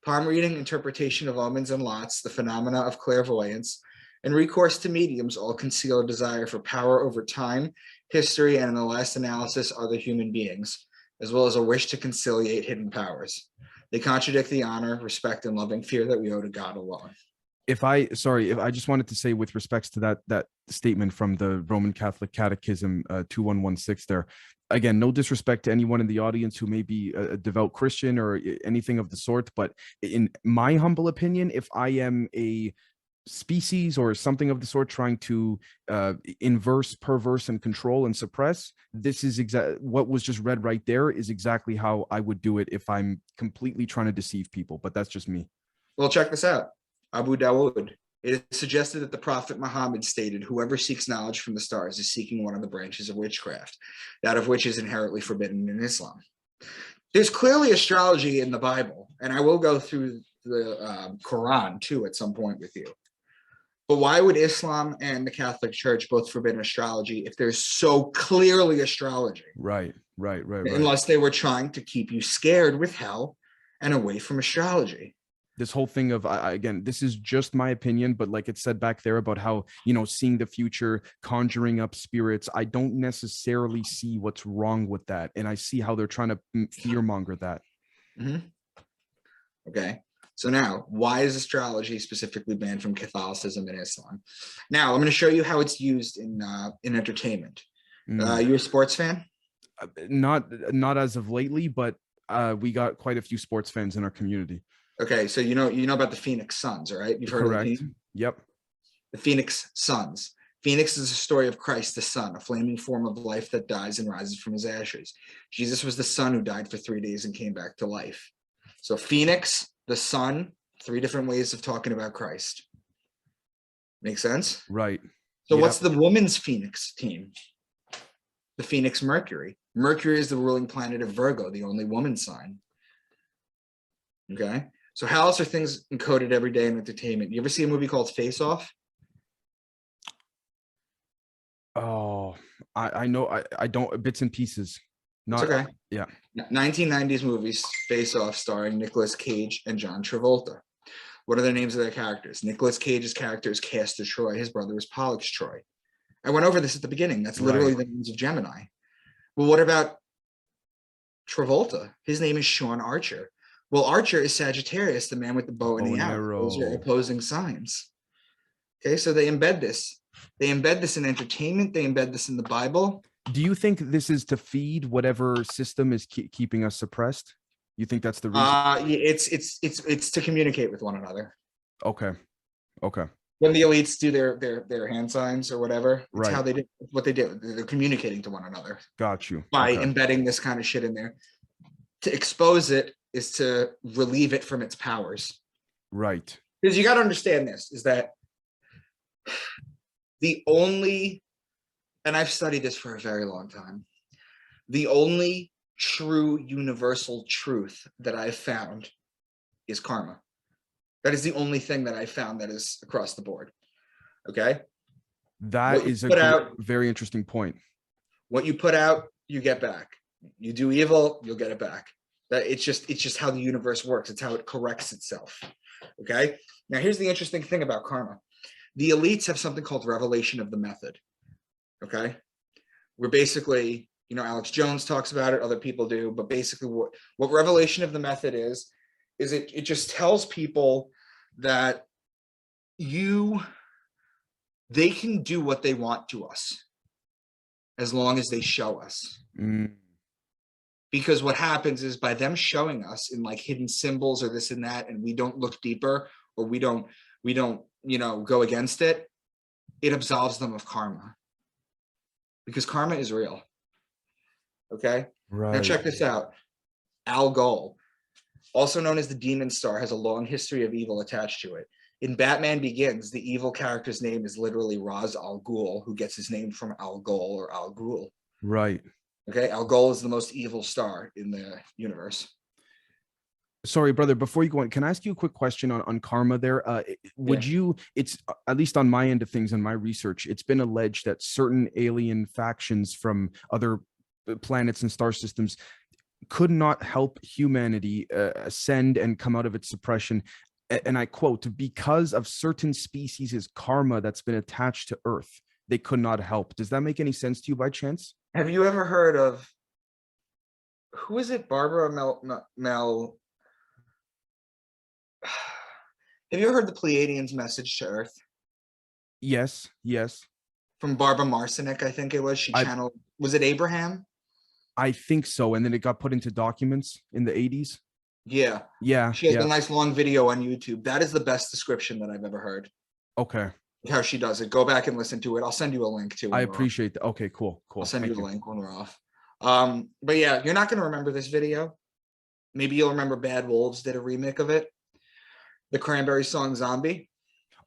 palm reading, interpretation of omens and lots, the phenomena of clairvoyance, and recourse to mediums all conceal a desire for power over time, history, and in the last analysis, other human beings, as well as a wish to conciliate hidden powers. They contradict the honor, respect, and loving fear that we owe to God alone. If I just wanted to say with respects to that statement from the Roman Catholic Catechism 2116 there, again, no disrespect to anyone in the audience who may be a devout Christian or anything of the sort, but in my humble opinion, if I am a species or something of the sort trying to inverse, perverse, and control and suppress, this is what was just read right there is exactly how I would do it if I'm completely trying to deceive people, but that's just me. Well, check this out. Abu Dawood. It is suggested that the Prophet Muhammad stated, whoever seeks knowledge from the stars is seeking one of the branches of witchcraft, that of which is inherently forbidden in Islam. There's clearly astrology in the Bible, and I will go through the Quran too at some point with you. But why would Islam and the Catholic Church both forbid astrology if there's so clearly astrology? Right. Unless they were trying to keep you scared with hell and away from astrology. This whole thing of, again, this is just my opinion, but like it said back there about how, seeing the future, conjuring up spirits, I don't necessarily see what's wrong with that. And I see how they're trying to fearmonger that. Mm-hmm. Okay. So now, why is astrology specifically banned from Catholicism and Islam? Now, I'm going to show you how it's used in entertainment. You a sports fan? Not as of lately, but we got quite a few sports fans in our community. Okay, so you know about the Phoenix Suns, right? You've heard Correct. of the team? Yep. The Phoenix Suns. Phoenix is a story of Christ the Son, a flaming form of life that dies and rises from his ashes. Jesus was the Son who died for 3 days and came back to life. So Phoenix, the sun, 3 different ways of talking about Christ. Make sense? Right. So what's the women's Phoenix team? The Phoenix Mercury. Mercury is the ruling planet of Virgo, the only woman sign. Okay. So how else are things encoded every day in entertainment? You ever see a movie called Face Off? Oh, I know. I don't, bits and pieces. Not it's okay. Yeah. 1990s movies, Face Off, starring Nicolas Cage and John Travolta. What are the names of their characters? Nicolas Cage's character is Castor Troy. His brother is Pollux Troy. I went over this at the beginning. That's literally the names of Gemini. Well, what about Travolta? His name is Sean Archer. Well, Archer is Sagittarius, the man with the bow and the arrow. Those are opposing signs. Okay, so they embed this. They embed this in entertainment. They embed this in the Bible. Do you think this is to feed whatever system is keeping us suppressed? You think that's the reason? It's to communicate with one another. Okay. When the elites do their hand signs or whatever, it's how they do what they do. They're communicating to one another. Got you. By embedding this kind of shit in there. To expose it is to relieve it from its powers. Right. Because you got to understand this, is that the only, and I've studied this for a very long time, the only true universal truth that I've found is karma. That is the only thing that I found that is across the board. Okay? That is a very interesting point. What you put out, you get back. You do evil, you'll get it back. That it's just how the universe works. It's how it corrects itself. Okay. Now here's the interesting thing about karma. The elites have something called revelation of the method. Okay. Where basically You know, Alex Jones talks about it, other people do, but basically what revelation of the method is it just tells people that they can do what they want to us as long as they show us. Because what happens is by them showing us in like hidden symbols or this and that, and we don't look deeper, or we don't, you know, go against it, it absolves them of karma. Because karma is real. Okay. Right. Now check this out. Al Ghul, also known as the Demon Star, has a long history of evil attached to it. In Batman Begins, the evil character's name is literally Ra's al Ghul, who gets his name from Al Ghul or Al Ghul. Right. Okay, Al Ghul is the most evil star in the universe. Sorry, brother, before you go on, can I ask you a quick question on karma there? Would you, it's at least on my end of things in my research, it's been alleged that certain alien factions from other planets and star systems could not help humanity ascend and come out of its suppression. And I quote, because of certain species' karma that's been attached to Earth, they could not help. Does that make any sense to you by chance? Have you ever heard of, who is it? Barbara Mel have you ever heard the Pleiadians' message to Earth? Yes. From Barbara Marcinek, I think it was. She channeled, was it Abraham? I think so. And then it got put into documents in the 80s. Yeah. She has a nice long video on YouTube. That is the best description that I've ever heard. Okay. How she does it. Go back and listen to it. I'll send you a link to it. I appreciate that. Okay, cool. I'll send you a link when we're off. But yeah, you're not going to remember this video. Maybe you'll remember Bad Wolves did a remake of it. The Cranberry song Zombie.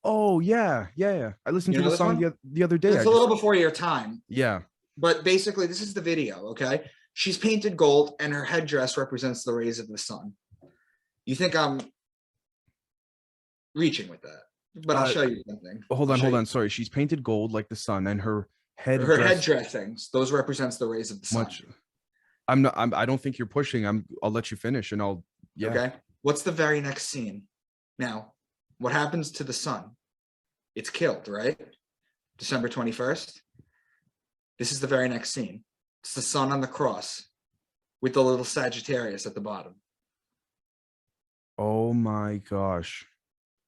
Oh, yeah. I listened to the song the other day. It's a little before your time. Yeah. But basically, this is the video, okay? She's painted gold, and her headdress represents the rays of the sun. You think I'm reaching with that, but I'll show you something. Hold on. Sorry, she's painted gold like the sun, and her headdressings, those represents the rays of the sun. I don't think you're pushing. I'll let you finish, and Okay. What's the very next scene? Now, what happens to the sun? It's killed, right? December 21st. This is the very next scene. It's the sun on the cross with the little Sagittarius at the bottom. Oh my gosh.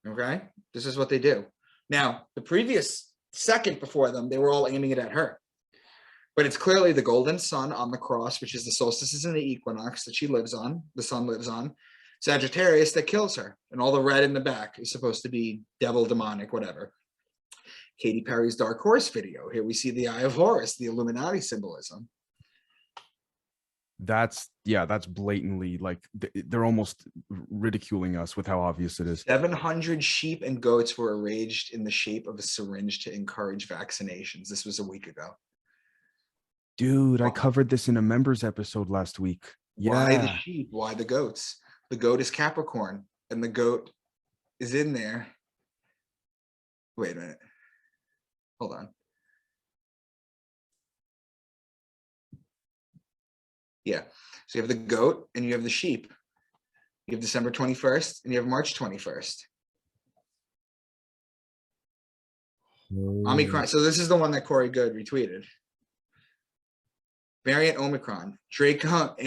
Okay. This is what they do. Now, the previous second before them, they were all aiming it at her. But it's clearly the golden sun on the cross, which is the solstices and the equinox that she lives on, the sun lives on, Sagittarius that kills her. And all the red in the back is supposed to be devil, demonic, whatever. Katy Perry's Dark Horse video. Here we see the Eye of Horus, the Illuminati symbolism. That's blatantly, like, they're almost ridiculing us with how obvious it is. 700 sheep and goats were arranged in the shape of a syringe to encourage vaccinations. This was a week ago. Dude, I covered this in a members episode last week. Why the sheep? Why the goats? The goat is Capricorn, and the goat is in there. Wait a minute. Hold on. Yeah. So you have the goat and you have the sheep. You have December 21st and you have March 21st. Omicron. So this is the one that Corey Good retweeted. Variant Omicron.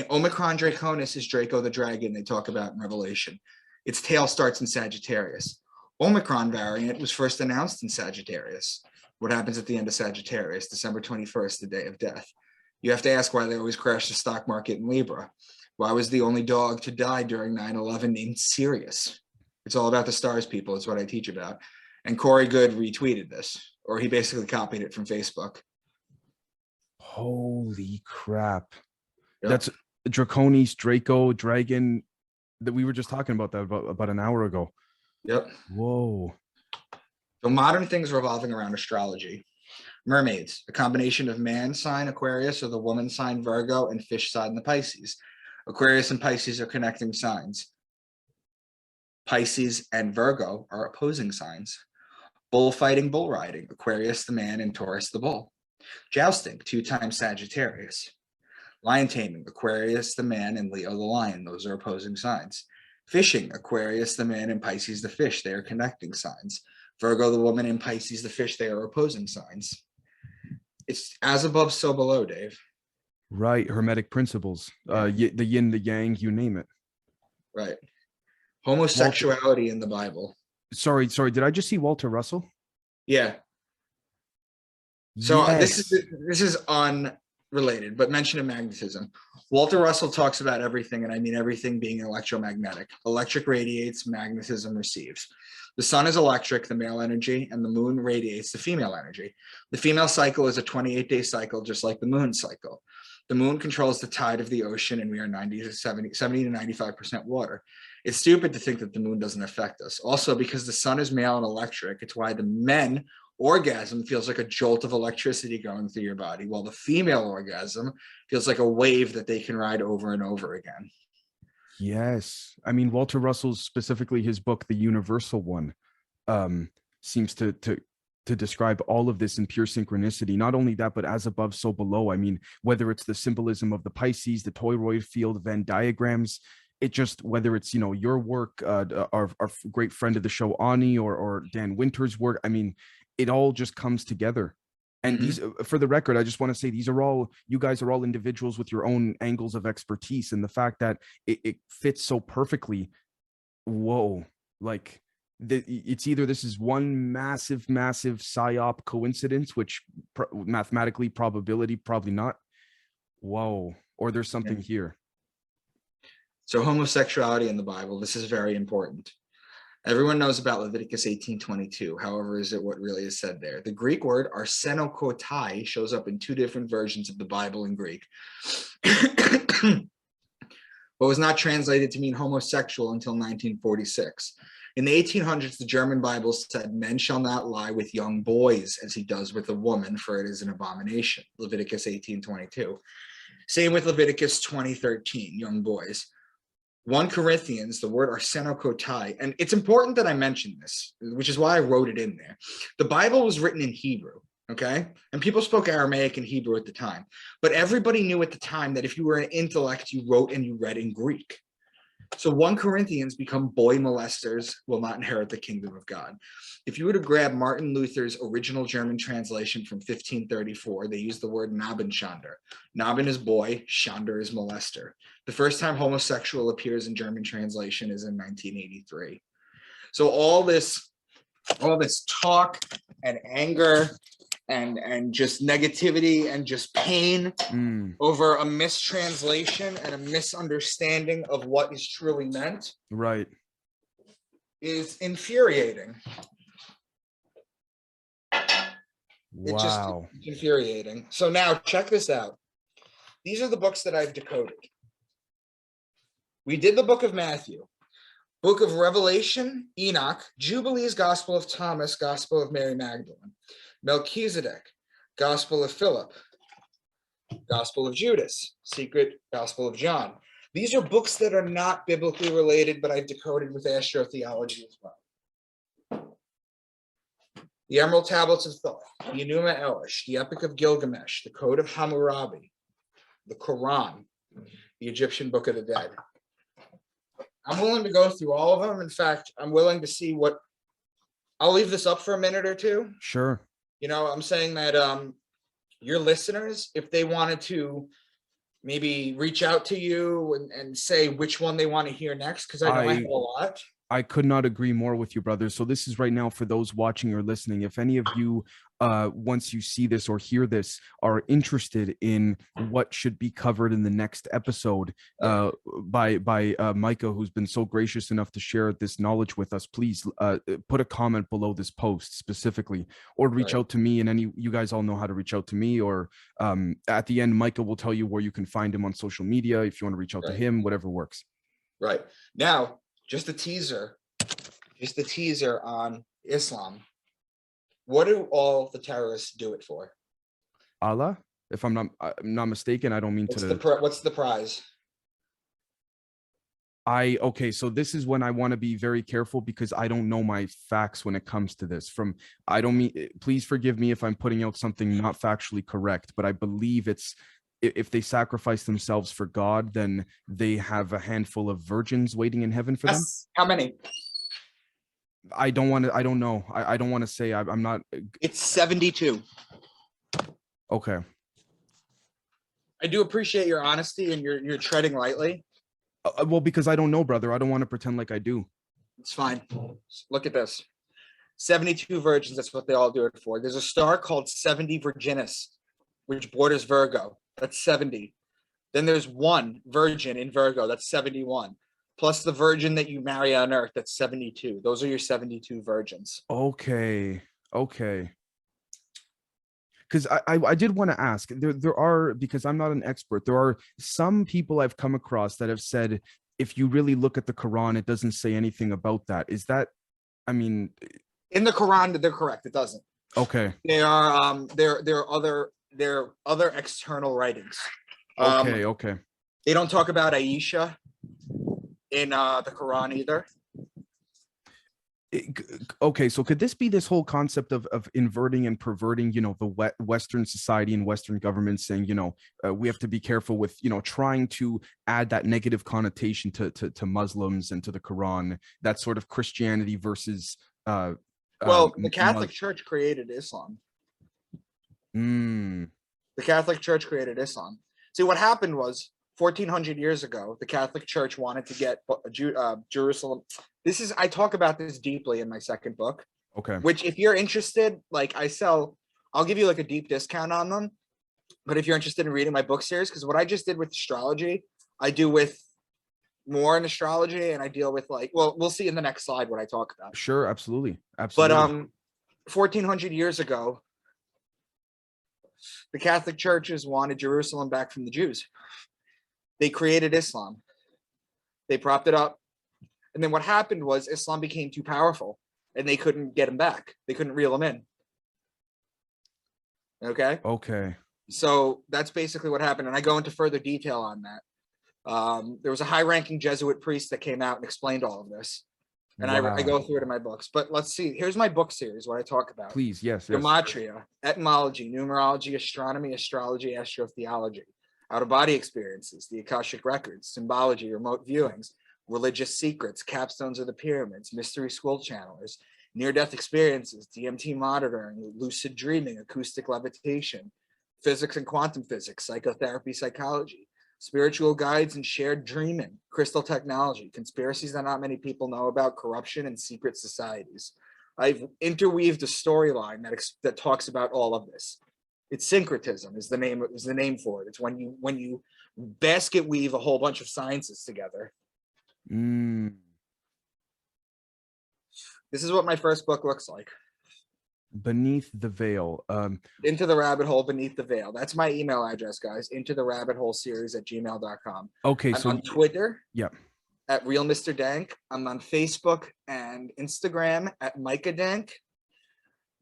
Omicron Draconis is Draco the dragon they talk about in Revelation. Its tail starts in Sagittarius. Omicron variant was first announced in Sagittarius. What happens at the end of Sagittarius? December 21st, the day of death. You have to ask why they always crash the stock market in Libra. Why was the only dog to die during 9/11 named Sirius? It's all about the stars, people. It's what I teach about. And Corey Good retweeted this, or he basically copied it from Facebook. Holy crap. Yep. That's Draconis, Draco, Dragon, that we were just talking about that about an hour ago. Yep. Whoa. So modern things revolving around astrology. Mermaids, a combination of man sign Aquarius or the woman sign Virgo and fish sign the Pisces. Aquarius and Pisces are connecting signs. Pisces and Virgo are opposing signs. Bullfighting, bull riding, Aquarius the man and Taurus the bull. Jousting, 2 times Sagittarius. Lion taming, Aquarius the man and Leo the lion. Those are opposing signs. Fishing, Aquarius the man and Pisces the fish. They are connecting signs. Virgo the woman and Pisces the fish. They are opposing signs. It's as above, so below, Dave. Right. Hermetic principles. Yeah. The yin, the yang, you name it. Right. Walter. Homosexuality in the Bible. Sorry. Did I just see Walter Russell? Yeah. So Yes. this is unrelated, but mention of magnetism. Walter Russell talks about everything, and I mean everything being electromagnetic. Electric radiates, magnetism receives. The sun is electric, the male energy, and the moon radiates the female energy. The female cycle is a 28-day cycle, just like the moon cycle. The moon controls the tide of the ocean, and we are 70 to 95% water. It's stupid to think that the moon doesn't affect us. Also, because the sun is male and electric, it's why the men orgasm feels like a jolt of electricity going through your body, while the female orgasm feels like a wave that they can ride over and over again. Yes. I mean, Walter Russell's, specifically his book, The Universal One, seems to describe all of this in pure synchronicity. Not only that, but as above, so below. I mean, whether it's the symbolism of the Pisces, the toroid field, Venn diagrams, it just, whether it's, your work, our great friend of the show, Ani, or Dan Winter's work, I mean, it all just comes together. And these, for the record, I just want to say, you guys are all individuals with your own angles of expertise. And the fact that it fits so perfectly, whoa, like, it's either this is one massive psyop coincidence, which mathematically probability probably not, whoa, or there's something here. So homosexuality in the Bible, this is very important. Everyone knows about Leviticus 18:22. However, is it what really is said there? The Greek word arsenokotai shows up in two different versions of the Bible in Greek, but was not translated to mean homosexual until 1946. In the 1800s, the German Bible said, "Men shall not lie with young boys as he does with a woman, for it is an abomination." Leviticus 18:22. Same with Leviticus 20:13, young boys. 1 Corinthians, the word arsenokotai, and it's important that I mention this, which is why I wrote it in there. The Bible was written in Hebrew, okay? And people spoke Aramaic and Hebrew at the time. But everybody knew at the time that if you were an intellect, you wrote and you read in Greek. So 1 Corinthians become boy molesters will not inherit the kingdom of God. If you were to grab Martin Luther's original German translation from 1534, they use the word Nabenschander. Naben is boy, Schander is molester. The first time homosexual appears in German translation is in 1983. So all this talk and anger and just negativity and just pain over a mistranslation and a misunderstanding of what is truly meant, right, is infuriating. Wow. It's infuriating. So now check this out. These are the books that I've decoded. We did the book of Matthew, book of Revelation, Enoch, Jubilees, Gospel of Thomas, Gospel of Mary Magdalene, Melchizedek, Gospel of Philip, Gospel of Judas, Secret Gospel of John. These are books that are not biblically related, but I've decoded with astrotheology as well. The Emerald Tablets of Thoth, the Enuma Elish, the Epic of Gilgamesh, the Code of Hammurabi, the Quran, the Egyptian Book of the Dead. I'm willing to go through all of them. In fact, I'm willing to see what, I'll leave this up for a minute or two. Sure. I'm saying that your listeners, if they wanted to maybe reach out to you and say which one they want to hear next, because I know I have a lot. I could not agree more with you, brother. So this is right now for those watching or listening. If any of you, once you see this or hear this, are interested in what should be covered in the next episode by Micah, who's been so gracious enough to share this knowledge with us, please put a comment below this post specifically, or reach out to me. And you guys all know how to reach out to me. Or at the end, Micah will tell you where you can find him on social media if you want to reach out to him, whatever works. Right. Now, just a teaser on Islam. What do all the terrorists do it for? Allah, if I'm not mistaken, I don't mean what's the prize? Okay, so this is when I want to be very careful because I don't know my facts when it comes to this. Please forgive me if I'm putting out something not factually correct, but I believe it's, if they sacrifice themselves for God, then they have a handful of virgins waiting in heaven for them. How many? I don't know. I don't want to say. I'm not. It's 72. Okay. I do appreciate your honesty, and you're treading lightly. Well, because I don't know, brother. I don't want to pretend like I do. It's fine. Look at this. 72 virgins, that's what they all do it for. There's a star called 70 Virginis, which borders Virgo. That's 70. Then there's one virgin in Virgo, that's 71. Plus the virgin that you marry on Earth, that's 72. Those are your 72 virgins. Okay. Because I did want to ask, there are, because I'm not an expert, there are some people I've come across that have said, if you really look at the Quran, it doesn't say anything about that. Is that, I mean, in the Quran, they're correct. It doesn't. Okay. There are other external writings. Okay. They don't talk about Aisha in the Quran either. Okay, so could this be this whole concept of inverting and perverting, the Western society and Western governments saying, we have to be careful with, trying to add that negative connotation to Muslims and to the Quran, that sort of Christianity versus well, the Catholic Church created Islam. The Catholic Church created Islam. See, what happened was 1400 years ago, the Catholic Church wanted to get Jerusalem. I talk about this deeply in my second book. Okay. Which, if you're interested, I'll give you like a deep discount on them. But if you're interested in reading my book series, because what I just did with astrology, I do with more in astrology, and I deal with we'll see in the next slide what I talk about. Sure, absolutely. But 1400 years ago, the Catholic churches wanted Jerusalem back from the Jews. They created Islam. They propped it up. And then what happened was Islam became too powerful, and they couldn't get him back. They couldn't reel him in. Okay. So that's basically what happened. And I go into further detail on that. There was a high-ranking Jesuit priest that came out and explained all of this. And I go through it in my books. But let's see. Here's my book series, what I talk about. Please, yes. Gematria, etymology, numerology, astronomy, astrology, astrotheology, out-of-body experiences, the Akashic records, symbology, remote viewings, religious secrets, capstones of the pyramids, mystery school channelers, near-death experiences, DMT monitoring, lucid dreaming, acoustic levitation, physics and quantum physics, psychotherapy, psychology, spiritual guides and shared dreaming, crystal technology, conspiracies that not many people know about, corruption and secret societies. I've interweaved a storyline that talks about all of this. It's syncretism is the name for it. It's when you basket weave a whole bunch of sciences together. This is what my first book looks like. Beneath the Veil. Into the Rabbit Hole, Beneath the Veil. That's my email address, guys. Into the Rabbit Hole series at gmail.com. Okay, I'm on Twitter. Yeah. At Real Mr. Dank. I'm on Facebook and Instagram at Micah Dank.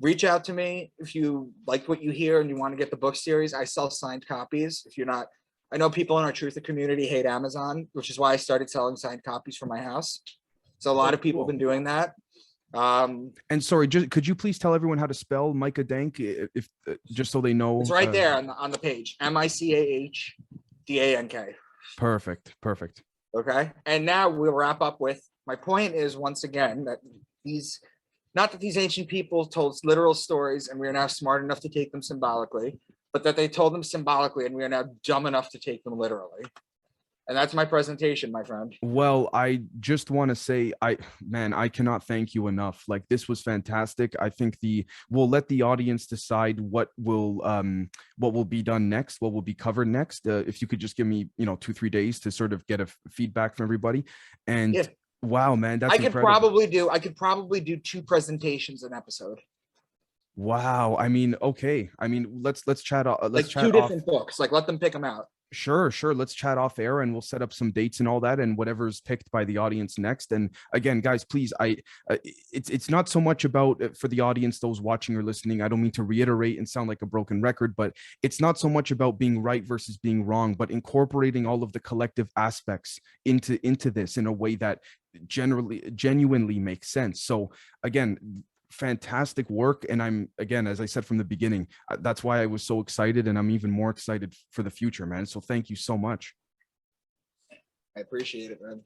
Reach out to me if you like what you hear and you want to get the book series. I sell signed copies. If you're not, I know people in our Truther community hate Amazon, which is why I started selling signed copies from my house. So a lot of people have been doing that. And sorry, could you please tell everyone how to spell Micah Dank, if just so they know? It's right there on the page. MICAHDANK. Perfect. Okay, and now we'll wrap up with my point is once again that not that these ancient people told literal stories and we are now smart enough to take them symbolically, but that they told them symbolically and we are now dumb enough to take them literally. And that's my presentation, my friend. Well, I just want to say, I cannot thank you enough. Like, this was fantastic. I think we'll let the audience decide what will be done next, what will be covered next. If you could just give me, 2-3 days to sort of get a feedback from everybody. And yeah. Wow, man, that's incredible. I could probably do 2 presentations an episode. Wow. I mean, okay. I mean, let's chat. Let's chat 2 different books. Let them pick them out. Sure. Let's chat off air and we'll set up some dates and all that and whatever's picked by the audience next. And again, guys, please, it's not so much about for the audience, those watching or listening. I don't mean to reiterate and sound like a broken record, but it's not so much about being right versus being wrong, but incorporating all of the collective aspects into this in a way that genuinely makes sense. So again, fantastic work. And I'm, again, as I said from the beginning, that's why I was so excited, and I'm even more excited for the future, man. So thank you so much. I appreciate it, man.